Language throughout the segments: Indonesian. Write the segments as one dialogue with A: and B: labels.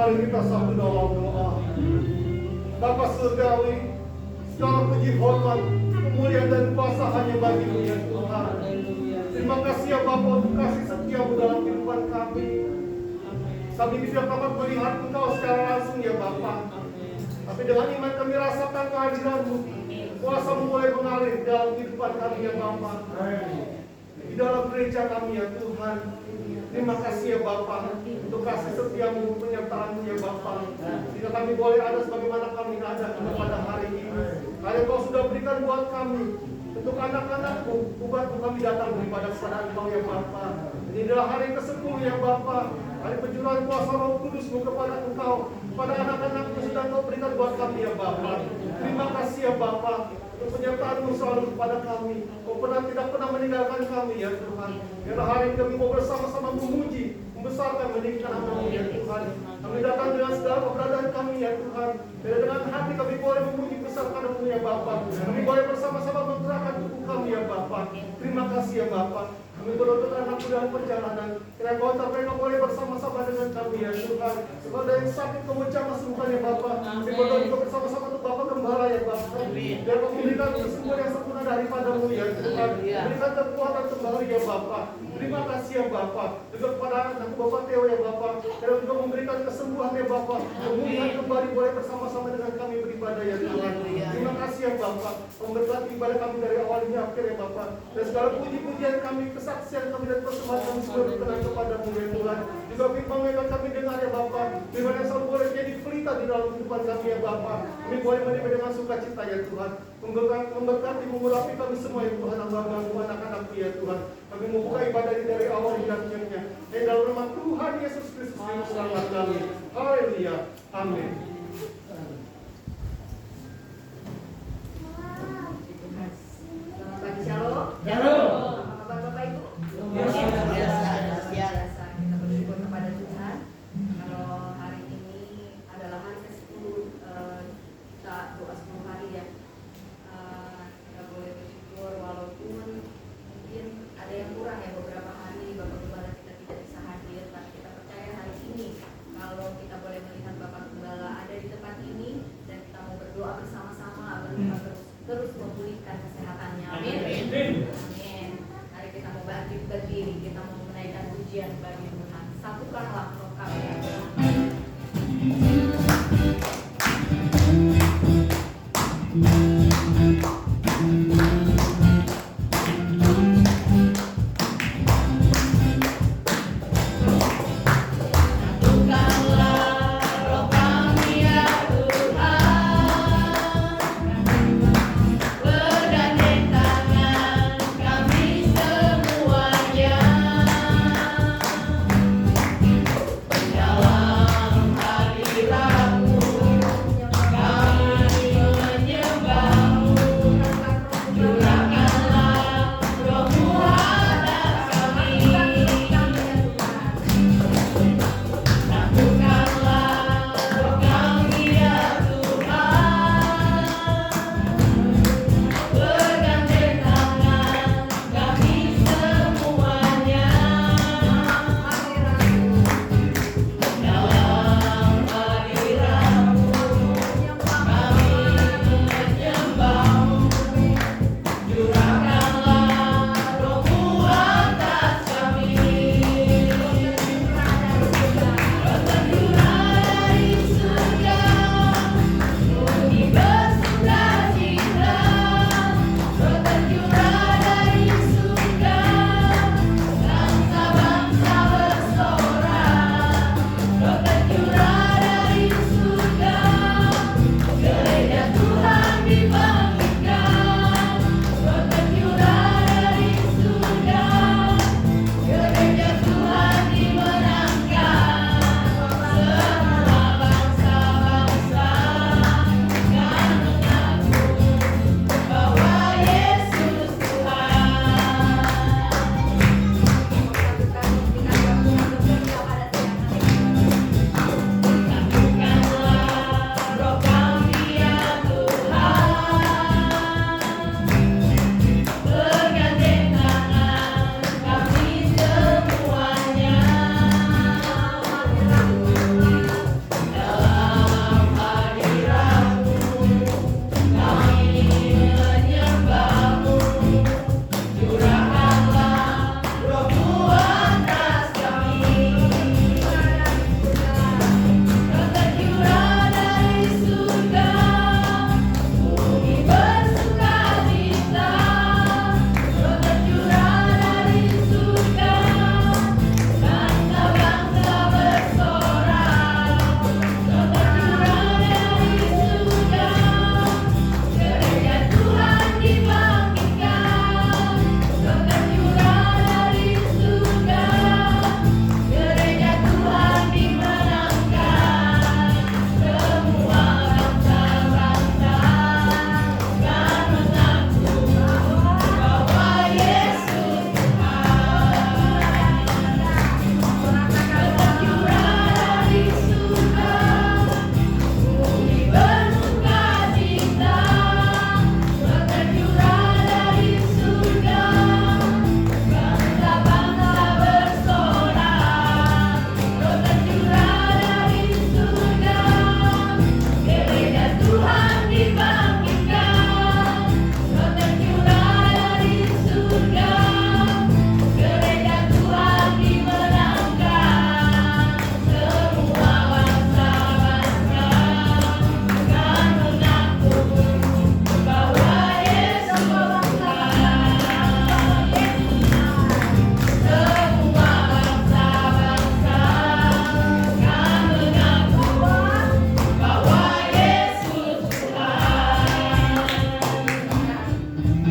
A: Mari kita satu dalam doa. Bapa surgawi, segala puji hormat, kemuliaan dan kuasa hanya bagi-Mu ya Tuhan. Terima kasih ya Bapa untuk kasih setia-Mu dalam kehidupan kami. Kami tidak dapat melihat Engkau secara langsung ya Bapa. Tapi dengan iman kami rasakan kehadiran-Mu. Kuasa-Mu mulai mengalir dalam kehidupan kami ya Bapa. Di dalam gereja kami ya Tuhan. Terima kasih ya Bapa untuk kasih setia-Mu, penyertaan-Mu ya Bapa. Tidak kami boleh ada sebagaimana kami ada pada hari ini. Karena Kau sudah berikan buat kami. Untuk anak-anak-Mu, bukan kami datang daripada kepada Engkau ya Bapa. Ini adalah hari ke-10 ya Bapa. Hari pencurahan kuasa Roh Kudus-Mu kepada Engkau, kepada anak-anak-Mu sudah Kau berikan buat kami ya Bapa. Terima kasih ya Bapa untuk penyertaan-Mu selalu kepada kami. Kau tidak pernah meninggalkan kami ya Tuhan. Karena hari ini kami mau bersama-sama memuji, membesarkan, meninggikan nama-Mu ya Tuhan. Kami datang dengan segala keberadaan kami ya Tuhan. Dan dengan hati kami boleh memuji besarkan nama-Mu ya Bapa. Kami boleh bersama-sama menggerakkan tubuh kami ya Bapa. Terima kasih ya Bapa. Kami berdoa anakku dalam perjalanan. Kiranya kau mereka boleh bersama-sama dengan kami ya Tuhan. Sebab ada yang sakit kau menjamah sembuhkan ya Bapa. Kami berdoa juga bersama-sama untuk Bapa Gembala ya Bapa. Biar kau memberikan kesembuhan yang sempurna daripadamu ya Tuhan. Berikan kekuatan kembali ya Bapa. Terima kasih ya Bapa. Juga kepada anakku Bapak Teo ya Bapa. Dan juga memberikan kesembuhan ya Bapa. Kemudian kembali boleh bersama-sama dengan kami beribadah ya Tuhan. Terima kasih ya Bapa. Memberkati ibadah kami dari awal hingga akhir ya Bapa. Dan segala puji-pujian kami, kesaksian kami dan persembahan kami semua berkenan kepadamu ya Tuhan. Juga firman yang kami dengar ya Bapa. Firman yang selalu boleh jadi pelita di dalam kehidupan kami ya Bapa. Kami boleh menerima dengan sukacita ya Tuhan. Memberkati, mengurapi kami semua ya Tuhan. Hamba-Mu, anak-anak-Mu ya Tuhan. Kami membuka ibadah ini dari awal hingga akhirnya. Di dalam nama Tuhan Yesus Kristus yang selamat kami. Haleluya. Amin.
B: Selamat pagi, Shalom.
C: Shalom.
B: Apa kabar Bapak Ibu?
C: Biasa.
B: Biasa. Kita bersyukur kepada Tuhan. Kalau hari ini adalah hari ke-10 kita doa 10 hari ya. Kita boleh bersyukur walaupun mungkin ada yang kurang ya beberapa hari Bapak Gembala kita tidak bisa hadir, tapi kita percaya hari ini kalau kita boleh melihat Bapak Gembala ada di tempat ini dan kita mau berdoa bersama-sama agar Tuhan terus memulihkan kesehatannya. Amin. Amin. Mari kita mau berdiri, kita mau menaikkan pujian bagi Tuhan. Satukanlah roh kami.
D: Kami semuanya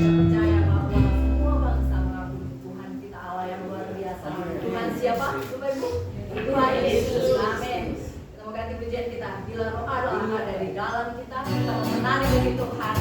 B: percaya bahwa semua bangsa mengakui Tuhan kita Allah yang luar biasa. Tuhan siapa? Bapak Ibu? Tuhan Yesus. Amin. Kita mau ganti pujian kita. Bila roh Allah ada di dalam kita mau menari bagi Tuhan.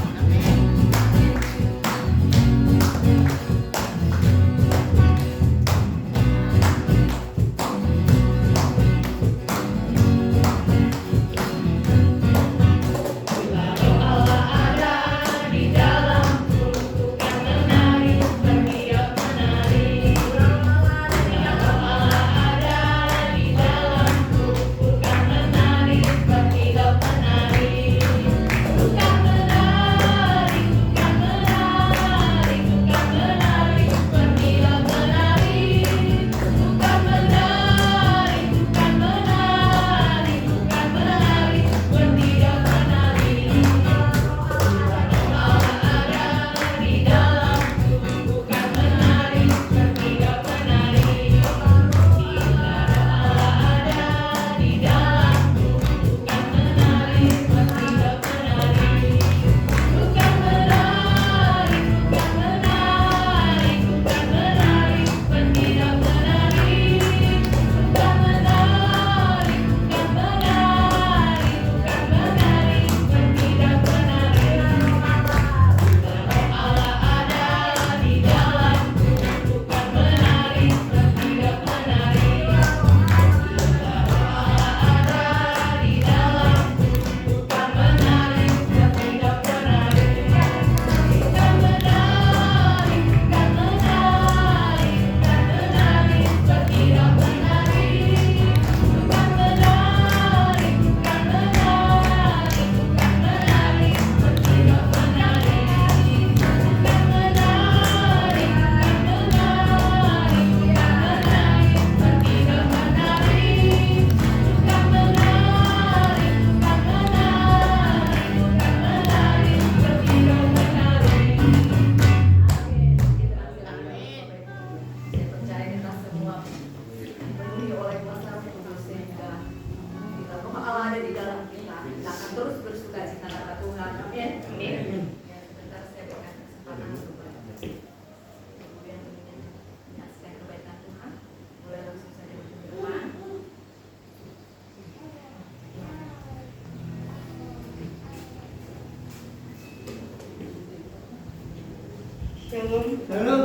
C: Shalom, saudara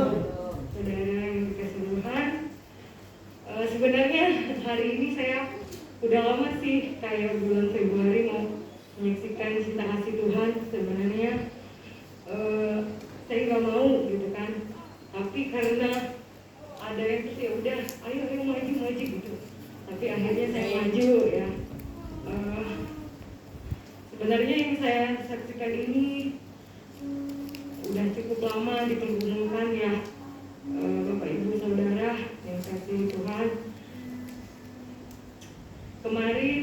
C: yang dikasih Tuhan. Sebenarnya hari ini saya udah lama sih kayak bulan Februari mau menyaksikan cinta kasih Tuhan. Sebenarnya saya nggak mau gitu kan, tapi karena ada yang ya udah, ayo maju gitu. Tapi akhirnya saya maju ya. Sebenarnya yang saya saksikan ini udah cukup lama dipergunakan ya, Bapak Ibu Saudara yang kasih Tuhan. Kemarin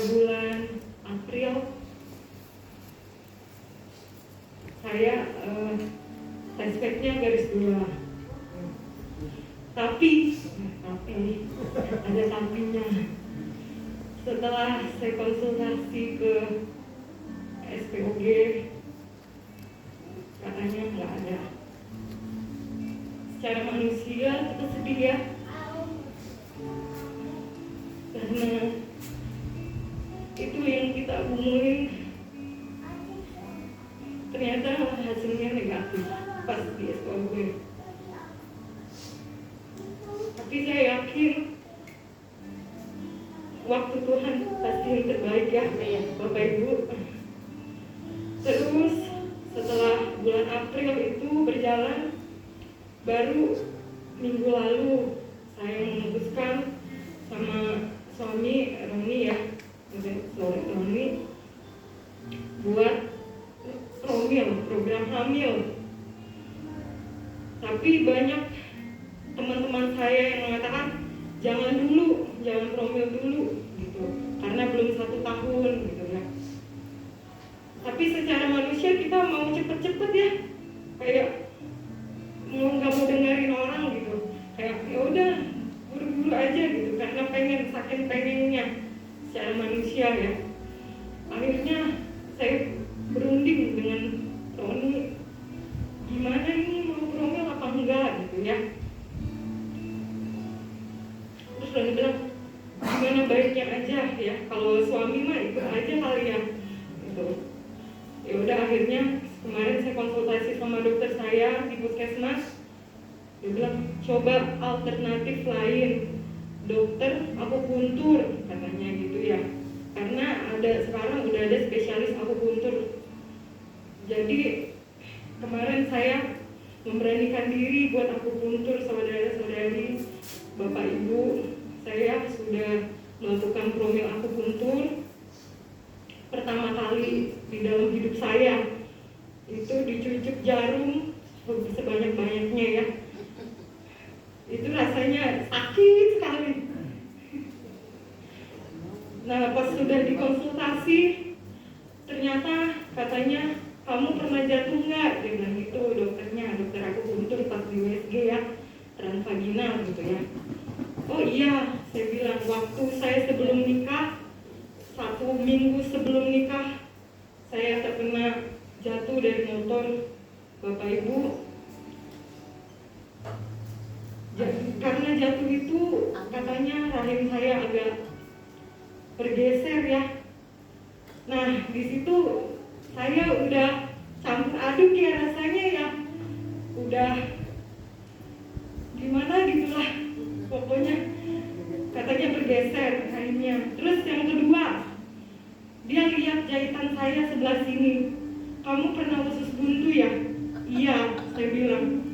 C: bulan April saya flashbacknya garis 2. Tapi ada sampingnya. Setelah saya konsultasi ke SPOG, katanya nggak ada. Secara manusia kita sedih ya, karena itu yang kita gumulin ternyata hasilnya negatif pas di SPOG. Tapi saya yakin waktu Tuhan pasti yang terbaik ya, Bapak Ibu. Terus setelah bulan April itu berjalan, baru minggu lalu saya memutuskan sama suami Roni ya, Roni buat program hamil. Tapi banyak teman-teman saya yang mengatakan jangan promil dulu gitu, karena belum 1 tahun gitu ya. Tapi secara manusia kita mau cepet-cepet ya, kayak nggak mau dengerin orang gitu, kayak ya udah buru-buru aja gitu, karena saking pengennya secara manusia ya. Akhirnya saya berunding dengan Roni, gimana ya. Terus Roni bilang, gimana baiknya aja ya, kalau suami mah ikut aja kali ya gitu. Ya udah, akhirnya kemarin saya konsultasi sama dokter saya di puskesmas. Dia bilang coba alternatif lain, dokter akupuntur katanya gitu ya, karena sekarang udah ada spesialis akupuntur. Jadi kemarin saya memberanikan diri buat akupuntur, saudara-saudari, Bapak Ibu. Saya sudah melakukan promil akupuntur pertama kali di dalam hidup saya. Itu dicucuk jarum sebanyak-banyaknya ya. Itu rasanya sakit sekali. Nah, pas sudah dikonsultasi, ternyata katanya, kamu pernah jatuh nggak? Dia bilang gitu dokternya, dokter akupuntur pas di USG ya, transvaginal gitu ya. Oh iya, saya bilang waktu saya sebelum nikah, 1 minggu sebelum nikah, saya terkena jatuh dari motor, Bapak Ibu. Karena jatuh itu katanya rahim saya agak bergeser ya. Nah, di situ saya udah campur aduk ya rasanya ya, udah gimana gitulah pokoknya, katanya bergeser rahimnya. Terus yang kedua, dia lihat jahitan saya sebelah sini. Kamu pernah usus buntu ya? Iya, saya bilang.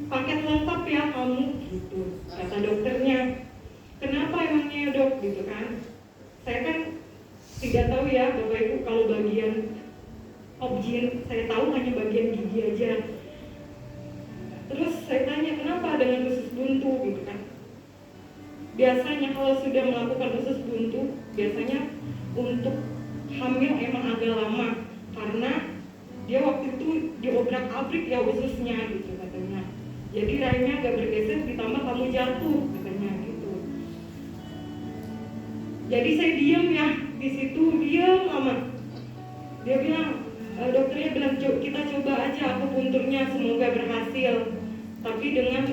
C: Paket lengkap ya kamu, gitu kata dokternya. Kenapa emangnya dok, gitu kan? Saya kan tidak tahu ya Bapak Ibu, kalau bagian objin saya tahu hanya bagian gigi aja. Terus saya tanya kenapa dengan usus buntu, gitu kan? Biasanya kalau sudah melakukan usus buntu, biasanya untuk hamil emang agak lama, karena dia waktu itu diobrak-abrik ya ususnya, gitu katanya. Jadi rahimnya agak bergeser, ditambah kamu jatuh katanya gitu. Jadi saya diam ya di situ, diam lama. Dia bilang, dokternya bilang kita coba aja akupunturnya, semoga berhasil. Tapi dengan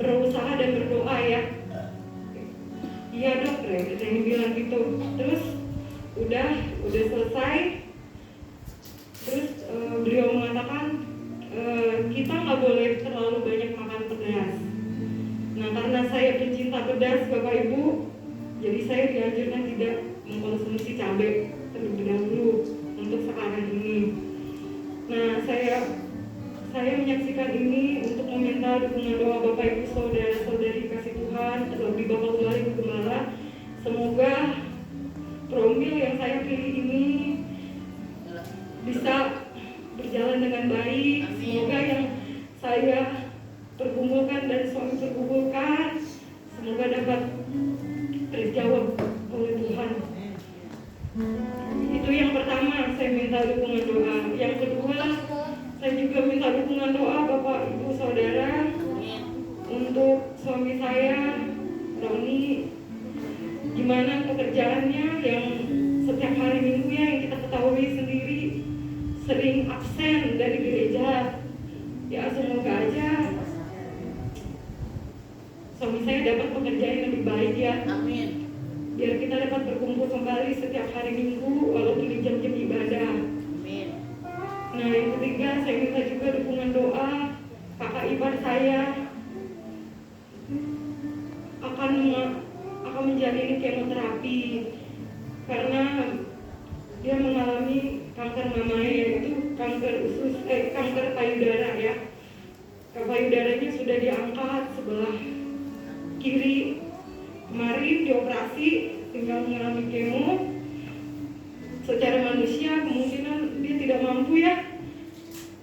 C: berusaha dan berdoa ya. Iya dok, saya bilang gitu. Terus udah selesai. Terus beliau mengatakan kita nggak boleh terlalu banyak makan pedas. Nah, karena saya pencinta pedas Bapak Ibu, jadi saya dianjurkan tidak mengkonsumsi cabai terlebih dahulu untuk sekarang ini. Nah, saya menyaksikan ini untuk meminta dukungan doa Bapak Ibu saudara-saudari kasih Tuhan, terlebih Bapak Wali Gembala. Semoga promil yang saya pilih ini bisa berjalan dengan baik. Semoga yang saya pergumulkan dan suami pergumulkan, semoga dapat terjawab oleh Tuhan. Itu yang pertama, saya minta dukungan doa. Yang kedua, saya juga minta dukungan doa Bapak Ibu Saudara untuk suami saya, Roni. Gimana pekerjaannya yang setiap hari Minggu ya, yang kita ketahui sendiri sering absen dari gereja. Ya semoga aja suami saya dapat pekerjaan yang lebih baik ya. Amin. Biar kita dapat berkumpul kembali setiap hari Minggu walaupun di jam-jam ibadah. Amin. Nah, yang ketiga, saya minta juga dukungan doa kakak ipar saya akan menjalani kemoterapi karena dia mengalami kanker mamanya, yaitu kanker kanker payudara ya. Payudaranya sudah diangkat sebelah kiri. Kemarin dioperasi, tinggal mengalami kemo. Secara manusia kemungkinan dia tidak mampu ya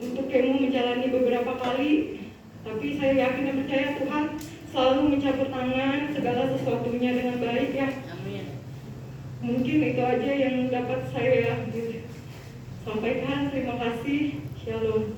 C: untuk kemo menjalani beberapa kali. Tapi saya yakin dan percaya Tuhan selalu mencampur tangan segala sesuatunya dengan baik ya. Amin. Mungkin itu aja yang dapat saya sampaikan. Terima kasih. Shalom.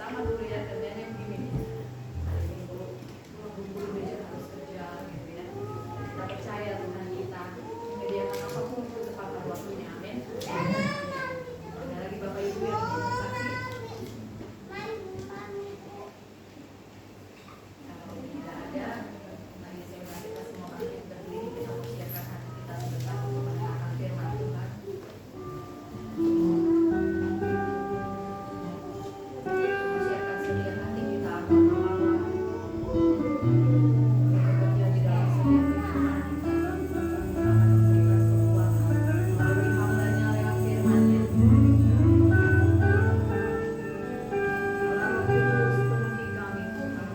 B: pertama dulu ya kerjanya begini. Hari Minggu guru besok harus kerja gitu ya. Kita percaya Tuhan kita menyediakan apapun itu tepat pada waktunya. Amin. Ada lagi Bapak Ibu yang ingin saksi? Kalau tidak ada, mari saya undang kita semua bangkit berdiri, kita persiapkan hati kita sebentar untuk mendengarkan firman Tuhan. Persiapkan sedia hati kita akan Allah bekerja di dalam setiap kehidupan kita, akan memberikan kekuatan melalui hambanya lewat firman-Nya. Allah Roh Kudus penuhi kami Tuhan.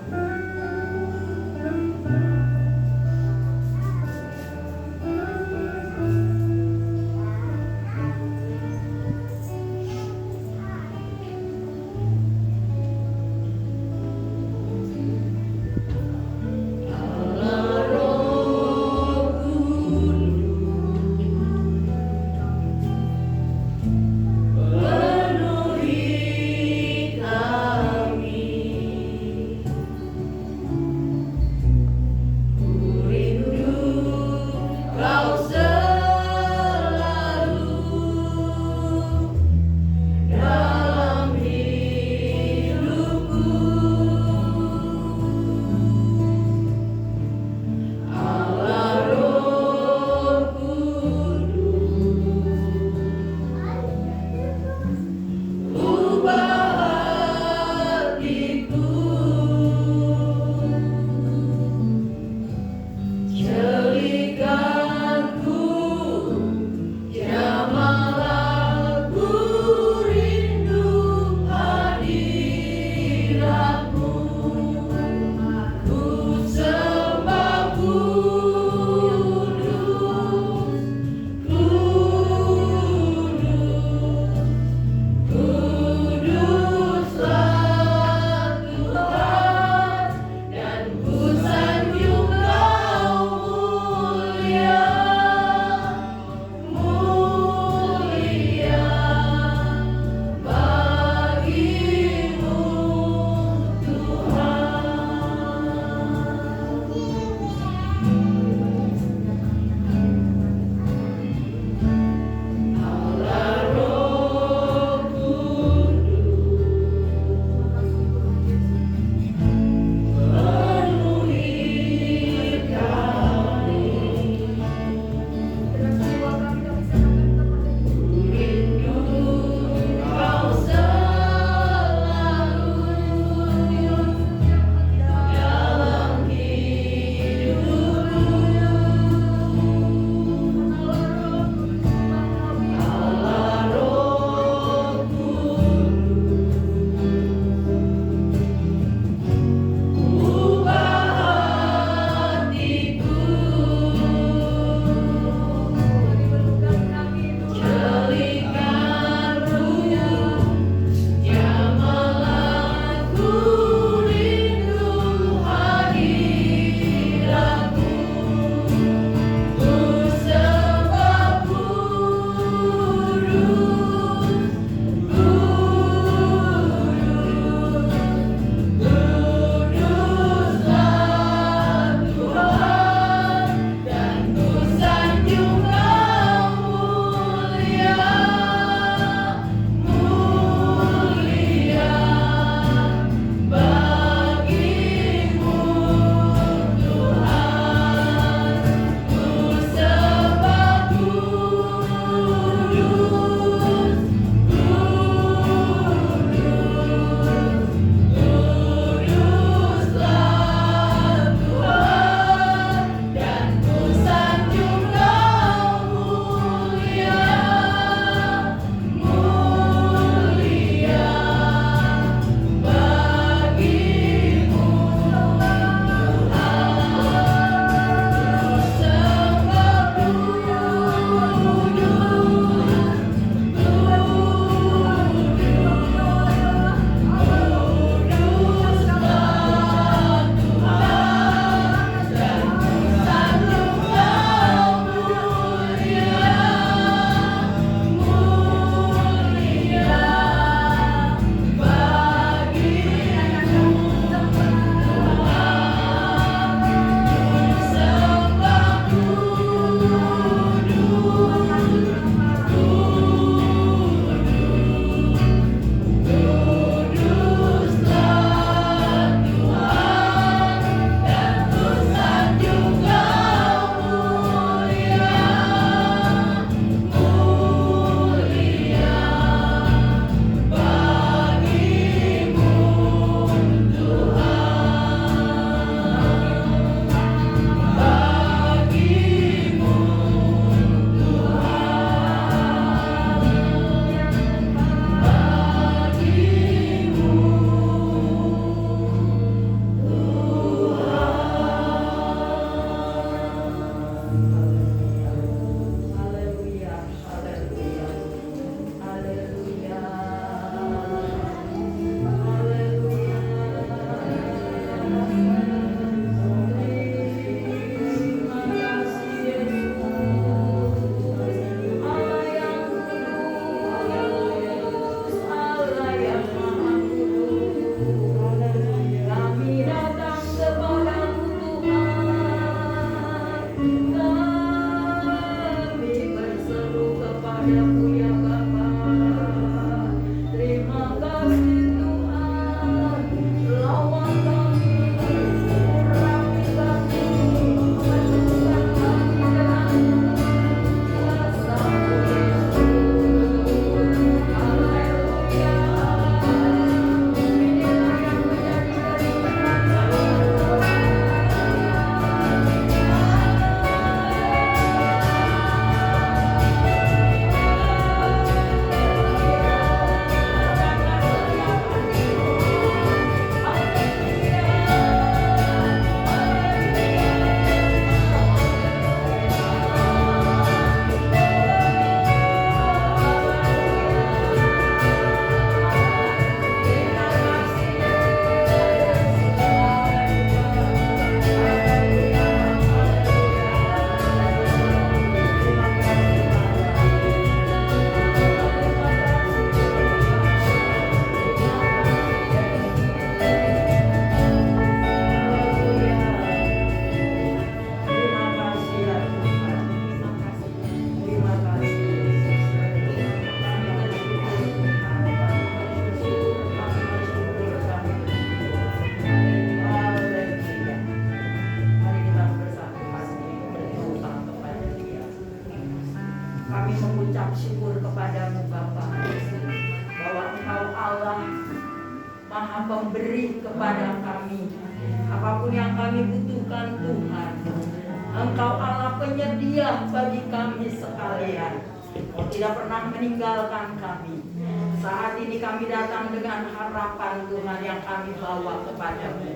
D: mengucap syukur kepadamu Bapa, bahwa Engkau Allah Maha Pemberi kepada kami. Apapun yang kami butuhkan Tuhan, Engkau Allah penyedia bagi kami sekalian. Engkau tidak pernah meninggalkan kami. Saat ini kami datang dengan harapan Tuhan yang kami bawa kepadamu.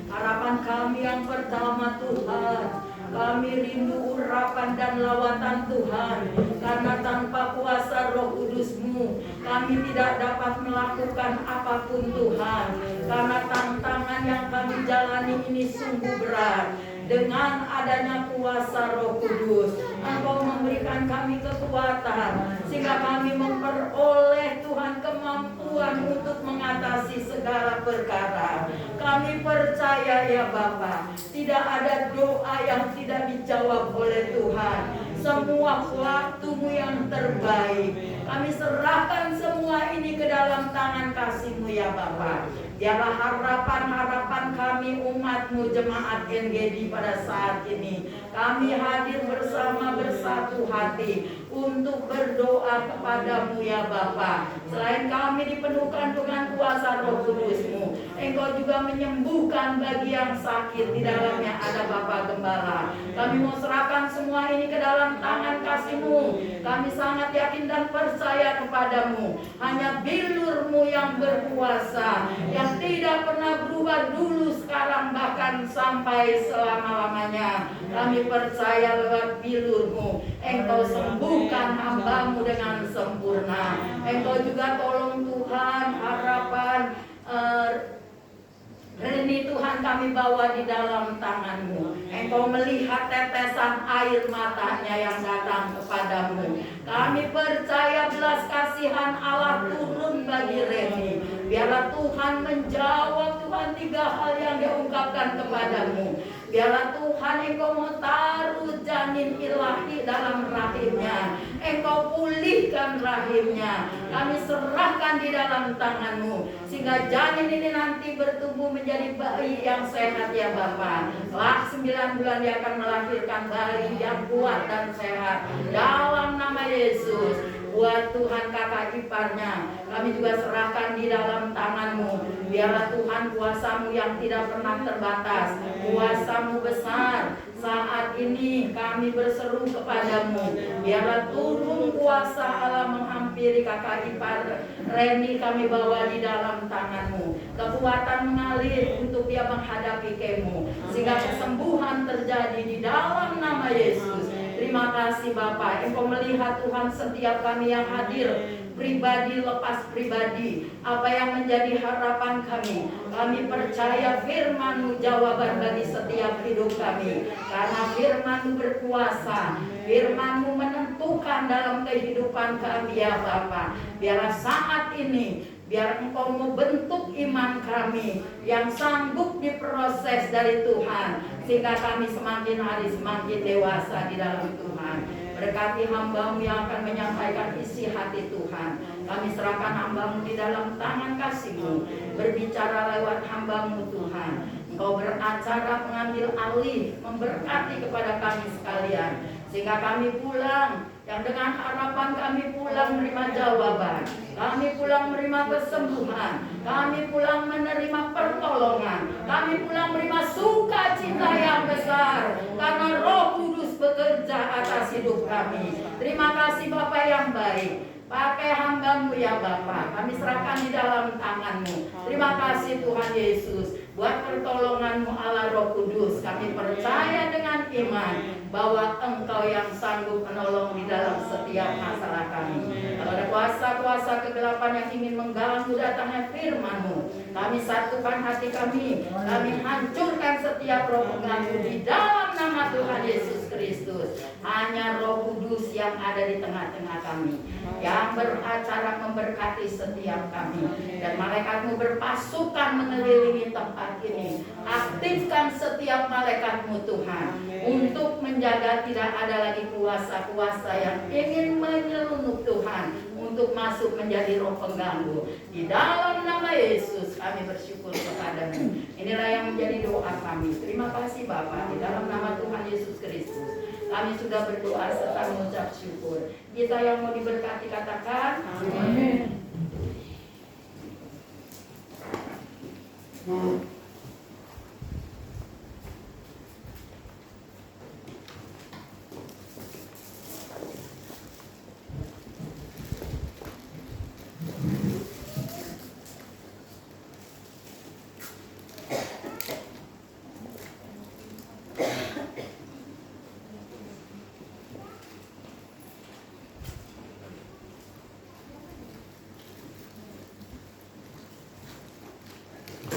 D: Harapan kami yang pertama Tuhan, kami rindu urapan dan lawatan Tuhan. Karena tanpa kuasa Roh Kudus-Mu kami tidak dapat melakukan apapun Tuhan. Karena tantangan yang kami jalani ini sungguh berat. Dengan adanya kuasa Roh Kudus, Engkau memberikan kami kekuatan sehingga kami memperoleh Tuhan kemampuan untuk mengatasi segala perkara. Kami percaya ya Bapa, tidak ada doa yang tidak dijawab oleh Tuhan. Semua waktu-Mu yang terbaik, kami serahkan semua ini ke dalam tangan kasih-Mu ya Bapa. Biarlah harapan-harapan kami umat-Mu jemaat NGD pada saat ini, kami hadir bersama bersatu hati untuk berdoa kepadamu ya Bapa. Selain kami dipenuhkan dengan kuasa Roh Kudus-Mu, Engkau juga menyembuhkan bagi yang sakit. Di dalamnya ada Bapa Gembala. Kami mau serahkan semua ini ke dalam tangan kasih-Mu. Kami sangat yakin dan percaya kepadamu. Hanya bilur-Mu yang berkuasa, yang tidak pernah berubah dulu, sekarang, bahkan sampai selama-lamanya. Kami percaya lewat bilur-Mu Engkau sembuhkan hamba-Mu dengan sempurna. Engkau juga tolong Tuhan harapan Reni Tuhan kami bawa di dalam tangan-Mu. Engkau melihat tetesan air matanya yang datang kepadamu. Kami percaya belas kasihan Allah turun bagi Reni. Biarlah Tuhan menjawab Tuhan 3 hal yang diungkapkan kepadamu. Biarlah Tuhan Engkau mau taruh janin ilahi dalam rahimnya. Engkau pulihkan rahimnya. Kami serahkan di dalam tangan-Mu, sehingga janin ini nanti bertumbuh menjadi bayi yang sehat ya Bapa. Setelah 9 bulan dia akan melahirkan bayi yang kuat dan sehat. Dalam nama Yesus. Buat Tuhan kakak iparnya, kami juga serahkan di dalam tangan-Mu. Biarlah Tuhan kuasa-Mu yang tidak pernah terbatas, kuasa-Mu besar. Saat ini kami berseru kepadamu. Biarlah turun kuasa Allah menghampiri kakak ipar Reni, kami bawa di dalam tangan-Mu. Kekuatan mengalir untuk dia menghadapi kemo, sehingga kesembuhan terjadi di dalam nama Yesus. Terima kasih Bapak, Engkau melihat Tuhan setiap kami yang hadir, pribadi lepas pribadi, apa yang menjadi harapan kami. Kami percaya firman-Mu jawaban bagi setiap hidup kami. Karena firman-Mu berkuasa, firman-Mu menentukan dalam kehidupan kami ya Bapak. Biarlah saat ini, biar Engkau membentuk iman kami yang sanggup diproses dari Tuhan, sehingga kami semakin hari semakin dewasa di dalam Tuhan. Berkati hamba-Mu yang akan menyampaikan isi hati Tuhan. Kami serahkan hamba-Mu di dalam tangan kasih-Mu. Berbicara lewat hamba-Mu Tuhan. Engkau beracara mengambil alih, memberkati kepada kami sekalian, sehingga kami pulang yang dengan harapan kami pulang menerima jawaban, kami pulang menerima kesembuhan, kami pulang menerima pertolongan, kami pulang menerima sukacita yang besar, karena Roh Kudus bekerja atas hidup kami. Terima kasih Bapa yang baik. Pakai hamba-Mu ya Bapa, kami serahkan di dalam tangan-Mu. Terima kasih Tuhan Yesus, buat pertolongan-Mu Allah Roh Kudus. Kami percaya dengan iman bahwa Engkau yang sanggup menolong di dalam setiap masalah kami. Kalau ada kuasa-kuasa kegelapan yang ingin mengganggu datangnya firman-Mu, kami satukan hati kami hancurkan setiap roh pengganggu di dalam nama Tuhan Yesus Kristus. Hanya Roh Kudus yang ada di tengah-tengah kami, yang beracara memberkati setiap kami. Dan malaikat-Mu berpasukan mengelilingi tempat ini. Aktifkan setiap malaikat-Mu Tuhan, untuk menjaga tidak ada lagi kuasa-kuasa yang ingin menyelundup Tuhan, untuk masuk menjadi roh pengganggu. Di dalam nama Yesus kami bersyukur kepadamu. Inilah yang menjadi doa kami. Terima kasih Bapa, di dalam nama Tuhan Yesus Kristus. Kami sudah berdoa serta mengucap syukur. Kita yang mau diberkati katakan
C: Amin.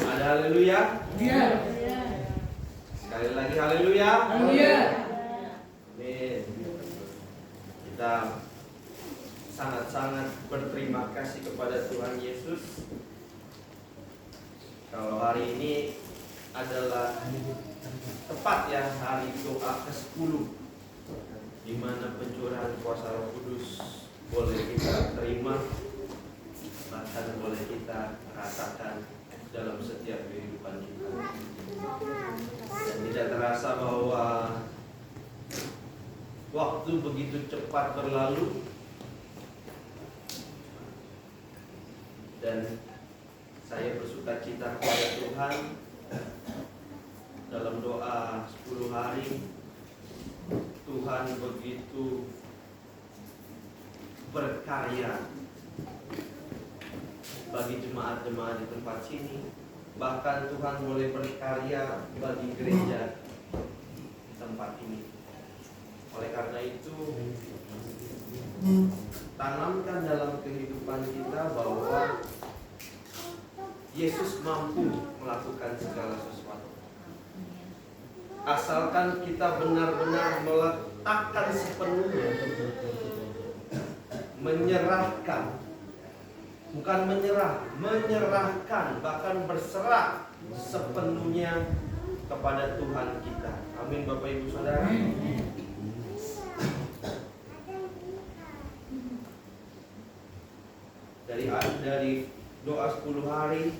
E: Ada haleluya.
C: Iya.
E: Sekali lagi haleluya.
C: Iya.
E: Amin. Kita sangat-sangat berterima kasih kepada Tuhan Yesus. Kalau hari ini adalah tepat ya hari doa ke-10, di mana pencurahan kuasa Roh Kudus boleh kita terima, bahkan boleh kita rasakan dalam setiap kehidupan kita. Dan tidak terasa bahwa waktu begitu cepat berlalu, dan saya bersuka cita kepada Tuhan dalam doa 10 hari. Tuhan begitu berkarya bagi jemaat-jemaat di tempat sini. Bahkan Tuhan boleh berkarya bagi gereja di tempat ini. Oleh karena itu, tanamkan dalam kehidupan kita bahwa Yesus mampu melakukan segala sesuatu. Asalkan kita benar-benar meletakkan sepenuhnya, menyerahkan, bukan menyerah, menyerahkan, bahkan berserah sepenuhnya kepada Tuhan kita. Amin Bapak Ibu Saudara. Dari doa 10 hari,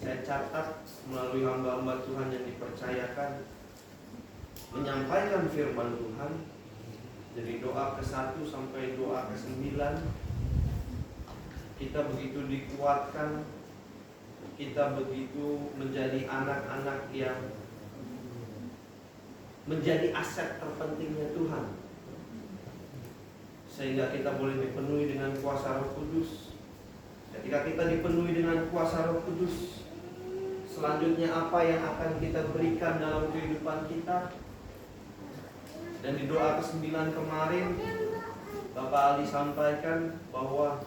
E: saya catat melalui hamba-hamba Tuhan yang dipercayakan menyampaikan firman Tuhan dari doa ke-1 sampai doa ke-9. Kita begitu dikuatkan, kita begitu menjadi anak-anak yang menjadi aset terpentingnya Tuhan, sehingga kita boleh dipenuhi dengan kuasa Roh Kudus. Ketika kita dipenuhi dengan kuasa Roh Kudus, selanjutnya apa yang akan kita berikan dalam kehidupan kita? Dan di doa ke-9 kemarin, Bapak Ali sampaikan bahwa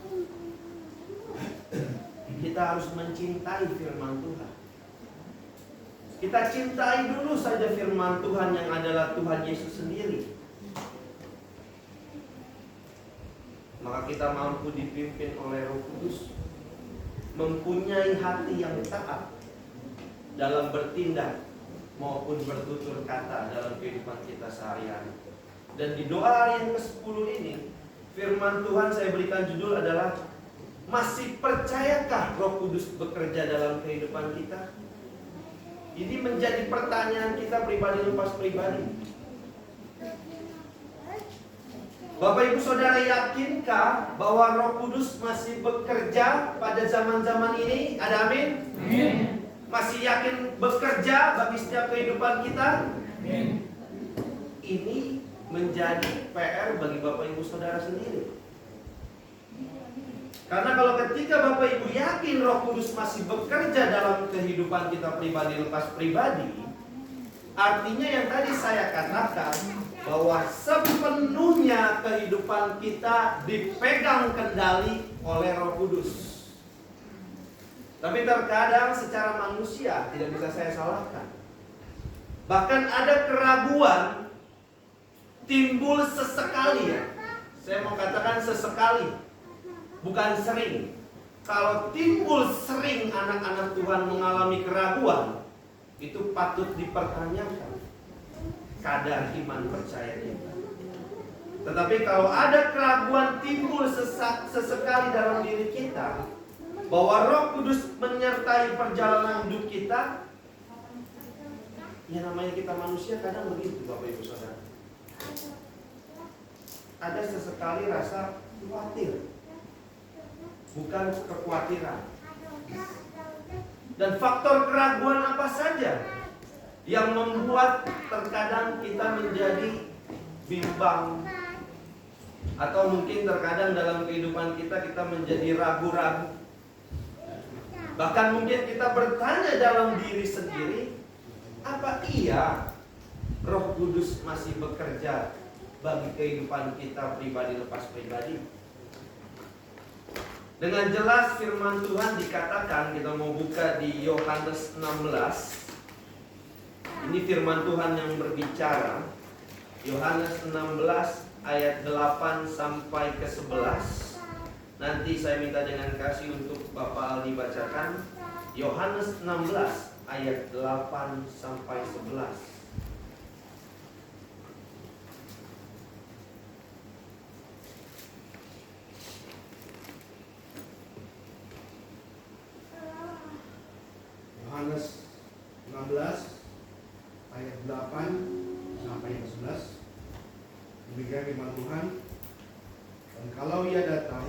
E: kita harus mencintai firman Tuhan. Kita cintai dulu saja firman Tuhan yang adalah Tuhan Yesus sendiri, maka kita mampu dipimpin oleh Roh Kudus, mempunyai hati yang taat dalam bertindak maupun bertutur kata dalam kehidupan kita sehari-hari. Dan di doa hari yang ke-10 ini, firman Tuhan saya berikan judul adalah, masih percayakah Roh Kudus bekerja dalam kehidupan kita? Ini menjadi pertanyaan kita pribadi lepas pribadi. Bapak Ibu Saudara, yakinkah bahwa Roh Kudus masih bekerja pada zaman-zaman ini? Ada amin?
C: Amin.
E: Masih yakin bekerja bagi setiap kehidupan kita?
C: Amin.
E: Ini menjadi PR bagi Bapak Ibu Saudara sendiri. Karena kalau ketika Bapak Ibu yakin Roh Kudus masih bekerja dalam kehidupan kita pribadi lepas pribadi, artinya yang tadi saya katakan bahwa sepenuhnya kehidupan kita dipegang kendali oleh Roh Kudus. Tapi terkadang secara manusia tidak bisa saya salahkan. Bahkan ada keraguan timbul sesekali ya. Saya mau katakan sesekali, bukan sering. Kalau timbul sering anak-anak Tuhan mengalami keraguan, itu patut dipertanyakan kadar iman percaya kita. Tetapi kalau ada keraguan timbul sesekali dalam diri kita, bahwa Roh Kudus menyertai perjalanan hidup kita, ya namanya kita manusia kadang begitu Bapak Ibu Saudara. ada sesekali rasa khawatir, bukan kekhawatiran. Dan faktor keraguan apa saja yang membuat terkadang kita menjadi bimbang, atau mungkin terkadang dalam kehidupan kita menjadi ragu-ragu. Bahkan mungkin kita bertanya dalam diri sendiri, apa iya Roh Kudus masih bekerja bagi kehidupan kita pribadi lepas pribadi? Dengan jelas firman Tuhan dikatakan, kita mau buka di Yohanes 16. Ini firman Tuhan yang berbicara. Yohanes 16 ayat 8 sampai ke 11. Nanti saya minta dengan kasih untuk Bapak Aldi bacakan. Yohanes 16 ayat 8 sampai 11.
F: Yohanes 16 ayat 8 sampai 11. Demikian firman Tuhan. Dan kalau ia datang,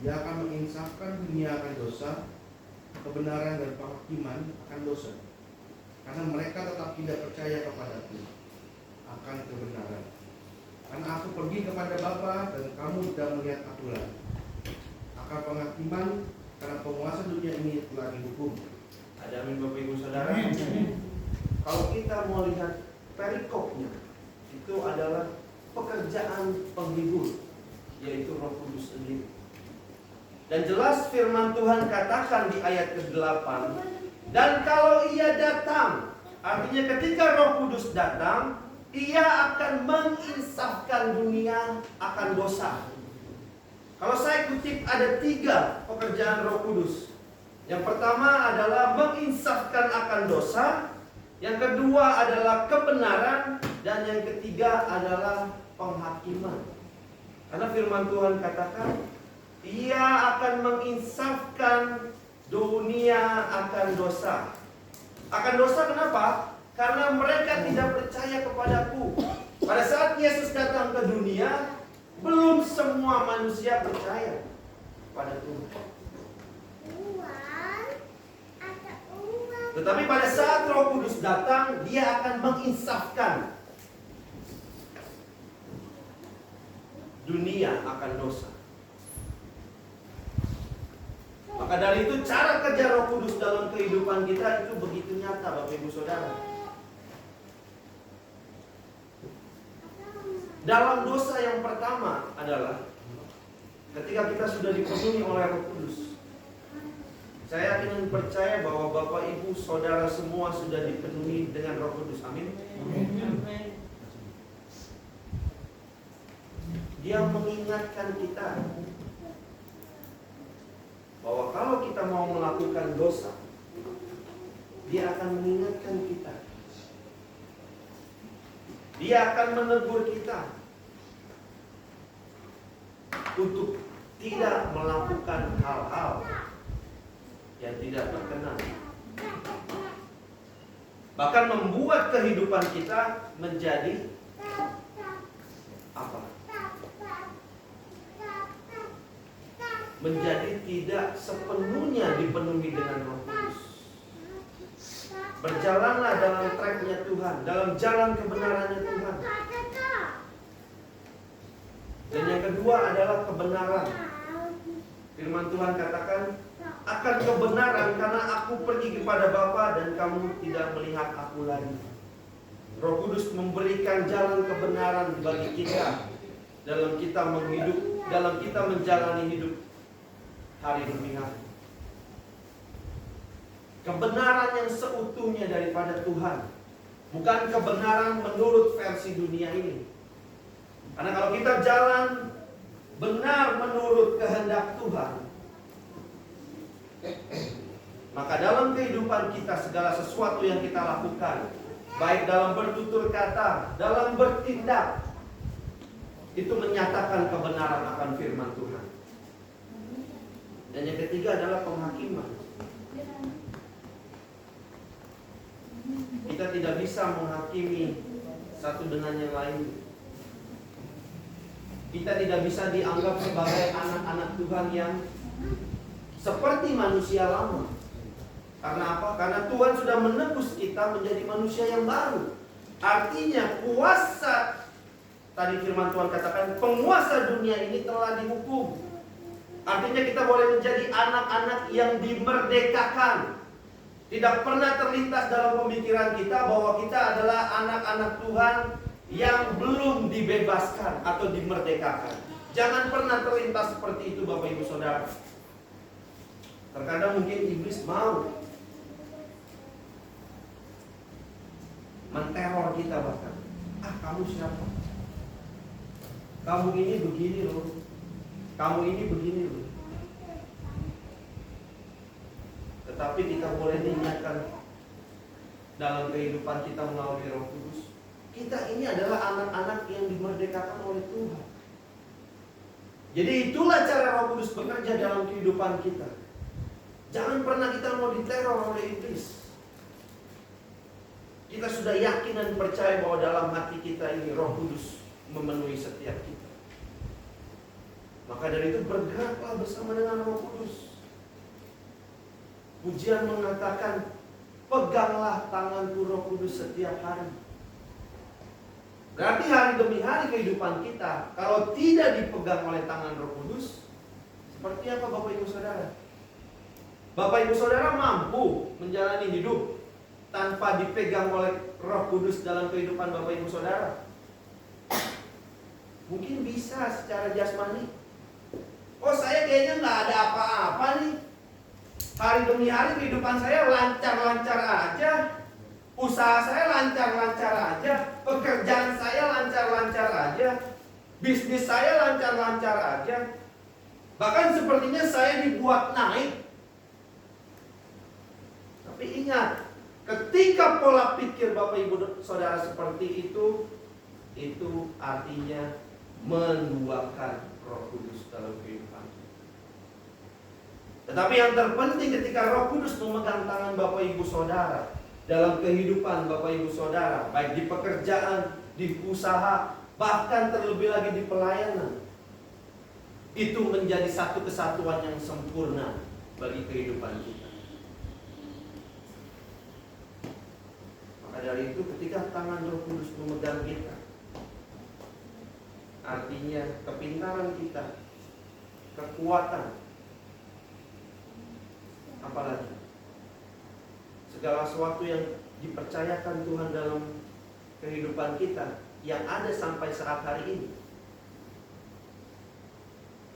F: ia akan menginsafkan dunia akan dosa, kebenaran dan penghakiman akan dosa. Karena mereka tetap tidak percaya kepadaku akan kebenaran. Karena aku pergi kepada Bapa dan kamu tidak melihat aku lagi. Akan penghakiman karena penguasa dunia ini telah dihukum.
E: Ada amin Bapak Ibu Saudara. Kalau kita mau lihat perikopnya, itu adalah pekerjaan penghibur, yaitu Roh Kudus sendiri. Dan jelas firman Tuhan katakan di ayat ke-8, dan kalau ia datang, artinya ketika Roh Kudus datang, ia akan menginsafkan dunia akan dosa. Kalau saya kutip, ada 3 pekerjaan Roh Kudus. Yang pertama adalah menginsafkan akan dosa, yang kedua adalah kebenaran, dan yang ketiga adalah penghakiman. Karena firman Tuhan katakan, ia akan menginsafkan dunia akan dosa. Akan dosa kenapa? Karena mereka tidak percaya kepadaku. Pada saat Yesus datang ke dunia, belum semua manusia percaya pada Tuhan. Tetapi pada saat Roh Kudus datang, dia akan menginsafkan dunia akan dosa. Maka dari itu cara kerja Roh Kudus dalam kehidupan kita itu begitu nyata, Bapak Ibu Saudara. Dalam dosa yang pertama adalah ketika kita sudah dipenuhi oleh Roh Kudus. Saya yakin dan percaya bahwa Bapak Ibu Saudara semua sudah dipenuhi dengan Roh Kudus. Amin. Dia mengingatkan kita bahwa kalau kita mau melakukan dosa, dia akan mengingatkan kita. Dia akan menegur kita untuk tidak melakukan hal-hal yang tidak berkenan. Bahkan membuat kehidupan kita menjadi apa? Menjadi tidak sepenuhnya dipenuhi dengan Roh Kudus. Berjalanlah dalam tracknya Tuhan, dalam jalan kebenarannya Tuhan. Dan yang kedua adalah kebenaran. Firman Tuhan katakan, akan kebenaran karena aku pergi kepada Bapa dan kamu tidak melihat aku lagi. Roh Kudus memberikan jalan kebenaran bagi kita dalam kita menghidup, dalam kita menjalani hidup hari demi hari. Kebenaran yang seutuhnya daripada Tuhan, bukan kebenaran menurut versi dunia ini. Karena kalau kita jalan benar menurut kehendak Tuhan, maka dalam kehidupan kita segala sesuatu yang kita lakukan, baik dalam bertutur kata, dalam bertindak, itu menyatakan kebenaran akan firman Tuhan. Dan yang ketiga adalah penghakiman. Kita tidak bisa menghakimi satu dengan yang lain. Kita tidak bisa dianggap sebagai anak-anak Tuhan yang seperti manusia lama. Karena apa? Karena Tuhan sudah menebus kita menjadi manusia yang baru. Artinya kuasa, tadi firman Tuhan katakan, penguasa dunia ini telah dihukum. Artinya kita boleh menjadi anak-anak yang dimerdekakan. Tidak pernah terlintas dalam pemikiran kita bahwa kita adalah anak-anak Tuhan yang belum dibebaskan atau dimerdekakan. Jangan pernah terlintas seperti itu, Bapak Ibu Saudara. Terkadang mungkin iblis mau menteror kita bahkan. Kamu siapa? Kamu ini begini loh. Kamu ini begini loh. Tetapi kita boleh diingatkan dalam kehidupan kita melalui Roh Kudus, kita ini adalah anak-anak yang dimerdekakan oleh Tuhan. Jadi itulah cara Roh Kudus bekerja dalam kehidupan kita. Jangan pernah kita mau diteror oleh iblis. Kita sudah yakin dan percaya bahwa dalam hati kita ini Roh Kudus memenuhi setiap kita. Maka dari itu bergeraklah bersama dengan Roh Kudus. Pujian mengatakan, peganglah tanganku Roh Kudus setiap hari. Berarti hari demi hari kehidupan kita, kalau tidak dipegang oleh tangan Roh Kudus, seperti apa Bapak Ibu Saudara? Bapak Ibu Saudara mampu menjalani hidup tanpa dipegang oleh Roh Kudus dalam kehidupan Bapak Ibu Saudara? Mungkin bisa secara jasmani. Oh, saya kayaknya nggak ada apa-apa nih. Hari demi hari kehidupan saya lancar-lancar aja. Usaha saya lancar-lancar aja. Pekerjaan saya lancar-lancar aja. Bisnis saya lancar-lancar aja. Bahkan sepertinya saya dibuat naik. Tapi ingat, ketika pola pikir Bapak Ibu Saudara seperti itu artinya menduakan Roh Kudus dalam kehidupan. Tetapi yang terpenting ketika Roh Kudus memegang tangan Bapak Ibu Saudara dalam kehidupan Bapak Ibu Saudara, baik di pekerjaan, di usaha, bahkan terlebih lagi di pelayanan, itu menjadi satu kesatuan yang sempurna bagi kehidupan kita. Maka dari itu ketika tangan Roh Kudus memegang kita, artinya kepintaran kita, kekuatan, apalagi segala sesuatu yang dipercayakan Tuhan dalam kehidupan kita yang ada sampai saat hari ini,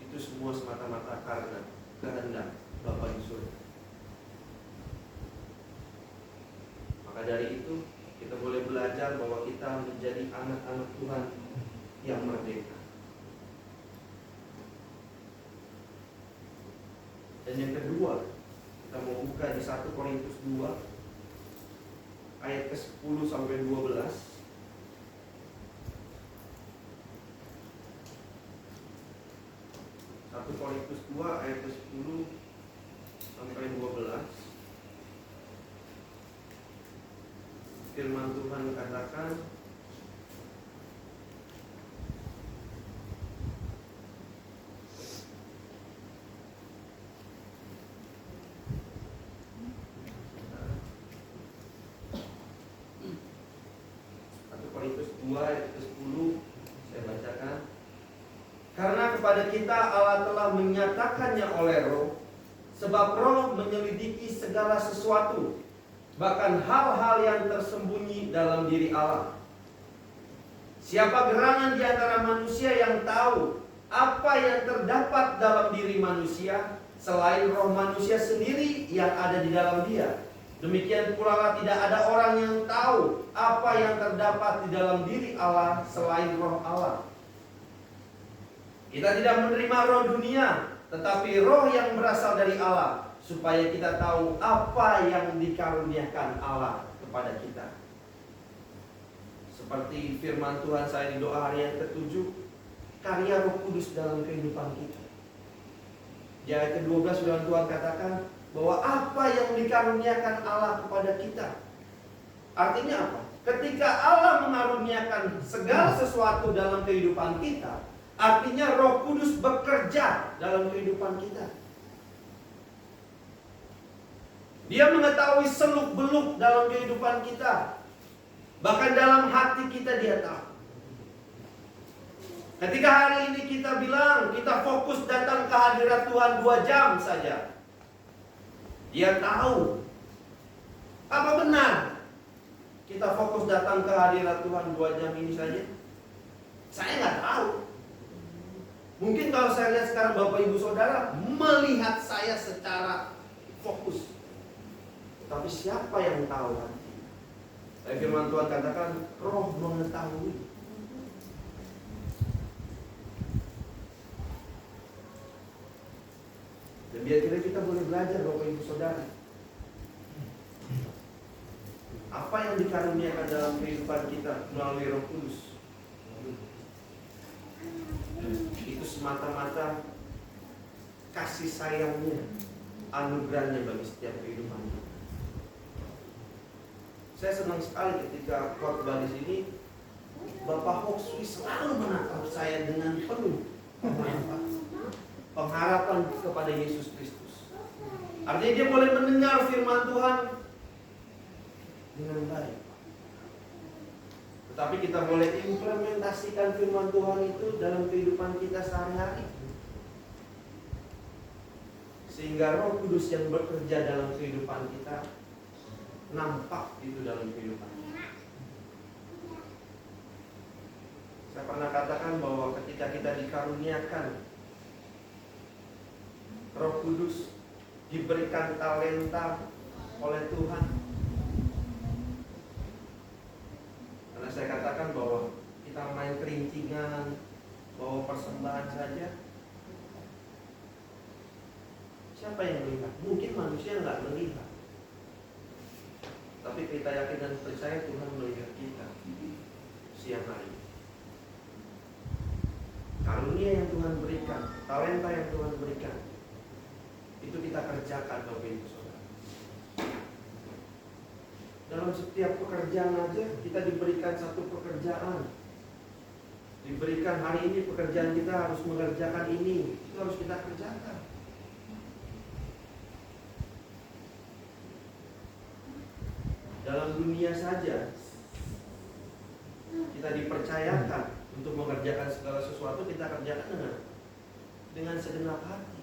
E: itu semua semata-mata karena kehendak Bapa di surga. Maka dari itu kita boleh belajar bahwa kita menjadi anak-anak Tuhan yang merdeka. Dan yang kedua, kita mau buka di 1 Korintus 2 ayat ke-10 sampai 12. 1 Korintus 2 ayat ke-10 sampai 12. Firman Tuhan katakan, Korintus 2 ayat ke-10 saya bacakan. Karena kepada kita Allah telah menyatakannya oleh Roh, sebab Roh menyelidiki segala sesuatu, bahkan hal-hal yang tersembunyi dalam diri Allah. Siapa gerangan di antara manusia yang tahu apa yang terdapat dalam diri manusia selain roh manusia sendiri yang ada di dalam dia? Demikian pula tidak ada orang yang tahu apa yang terdapat di dalam diri Allah selain roh Allah. Kita tidak menerima roh dunia, tetapi roh yang berasal dari Allah, supaya kita tahu apa yang dikaruniakan Allah kepada kita. Seperti firman Tuhan saya di doa hari yang ke-7, karya Roh Kudus dalam kehidupan kita. Di ayat ke-12 firman Tuhan katakan bahwa apa yang dikaruniakan Allah kepada kita. Artinya apa? Ketika Allah mengaruniakan segala sesuatu dalam kehidupan kita, Artinya Roh Kudus bekerja dalam kehidupan kita. Dia mengetahui seluk-beluk dalam kehidupan kita. Bahkan dalam hati kita dia tahu. Ketika hari ini kita bilang kita fokus datang ke hadirat Tuhan 2 jam saja, dia tahu. Apa benar kita fokus datang ke hadirat Tuhan 2 jam ini saja? Saya nggak tahu. Mungkin kalau saya lihat sekarang Bapak Ibu Saudara melihat saya secara fokus. Tapi siapa yang tahu hati? Firman Tuhan katakan Roh mengetahui. Dan biar kita boleh belajar Bapak Ibu Saudara. Apa yang dikaruniakan dalam kehidupan kita melalui Roh Kudus itu semata-mata kasih sayangnya, anugerahnya bagi setiap kehidupan kita. Saya senang sekali ketika khotbah di sini Bapak Hoksui selalu menatap saya dengan penuh pengharapan kepada Yesus Kristus. Artinya dia boleh mendengar firman Tuhan dengan baik. Tetapi kita boleh implementasikan firman Tuhan itu dalam kehidupan kita sehari-hari. Sehingga Roh Kudus yang bekerja dalam kehidupan kita nampak itu dalam kehidupan kita. Saya pernah katakan bahwa ketika kita dikaruniakan Roh Kudus, diberikan talenta oleh Tuhan. Karena saya katakan bahwa kita main kerincingan, bawa persembahan saja. Siapa yang melihat? Mungkin manusia nggak melihat. Tapi kita yakin dan percaya Tuhan melihat kita siang hari. Karunia yang Tuhan berikan, talenta yang Tuhan berikan, itu kita kerjakan Bapak Ibu Saudara. Dalam setiap pekerjaan aja kita diberikan satu pekerjaan. Diberikan hari ini pekerjaan kita harus mengerjakan ini, itu harus kita kerjakan. Dalam dunia saja kita dipercayakan untuk mengerjakan segala sesuatu, kita kerjakan dengan segenap hati.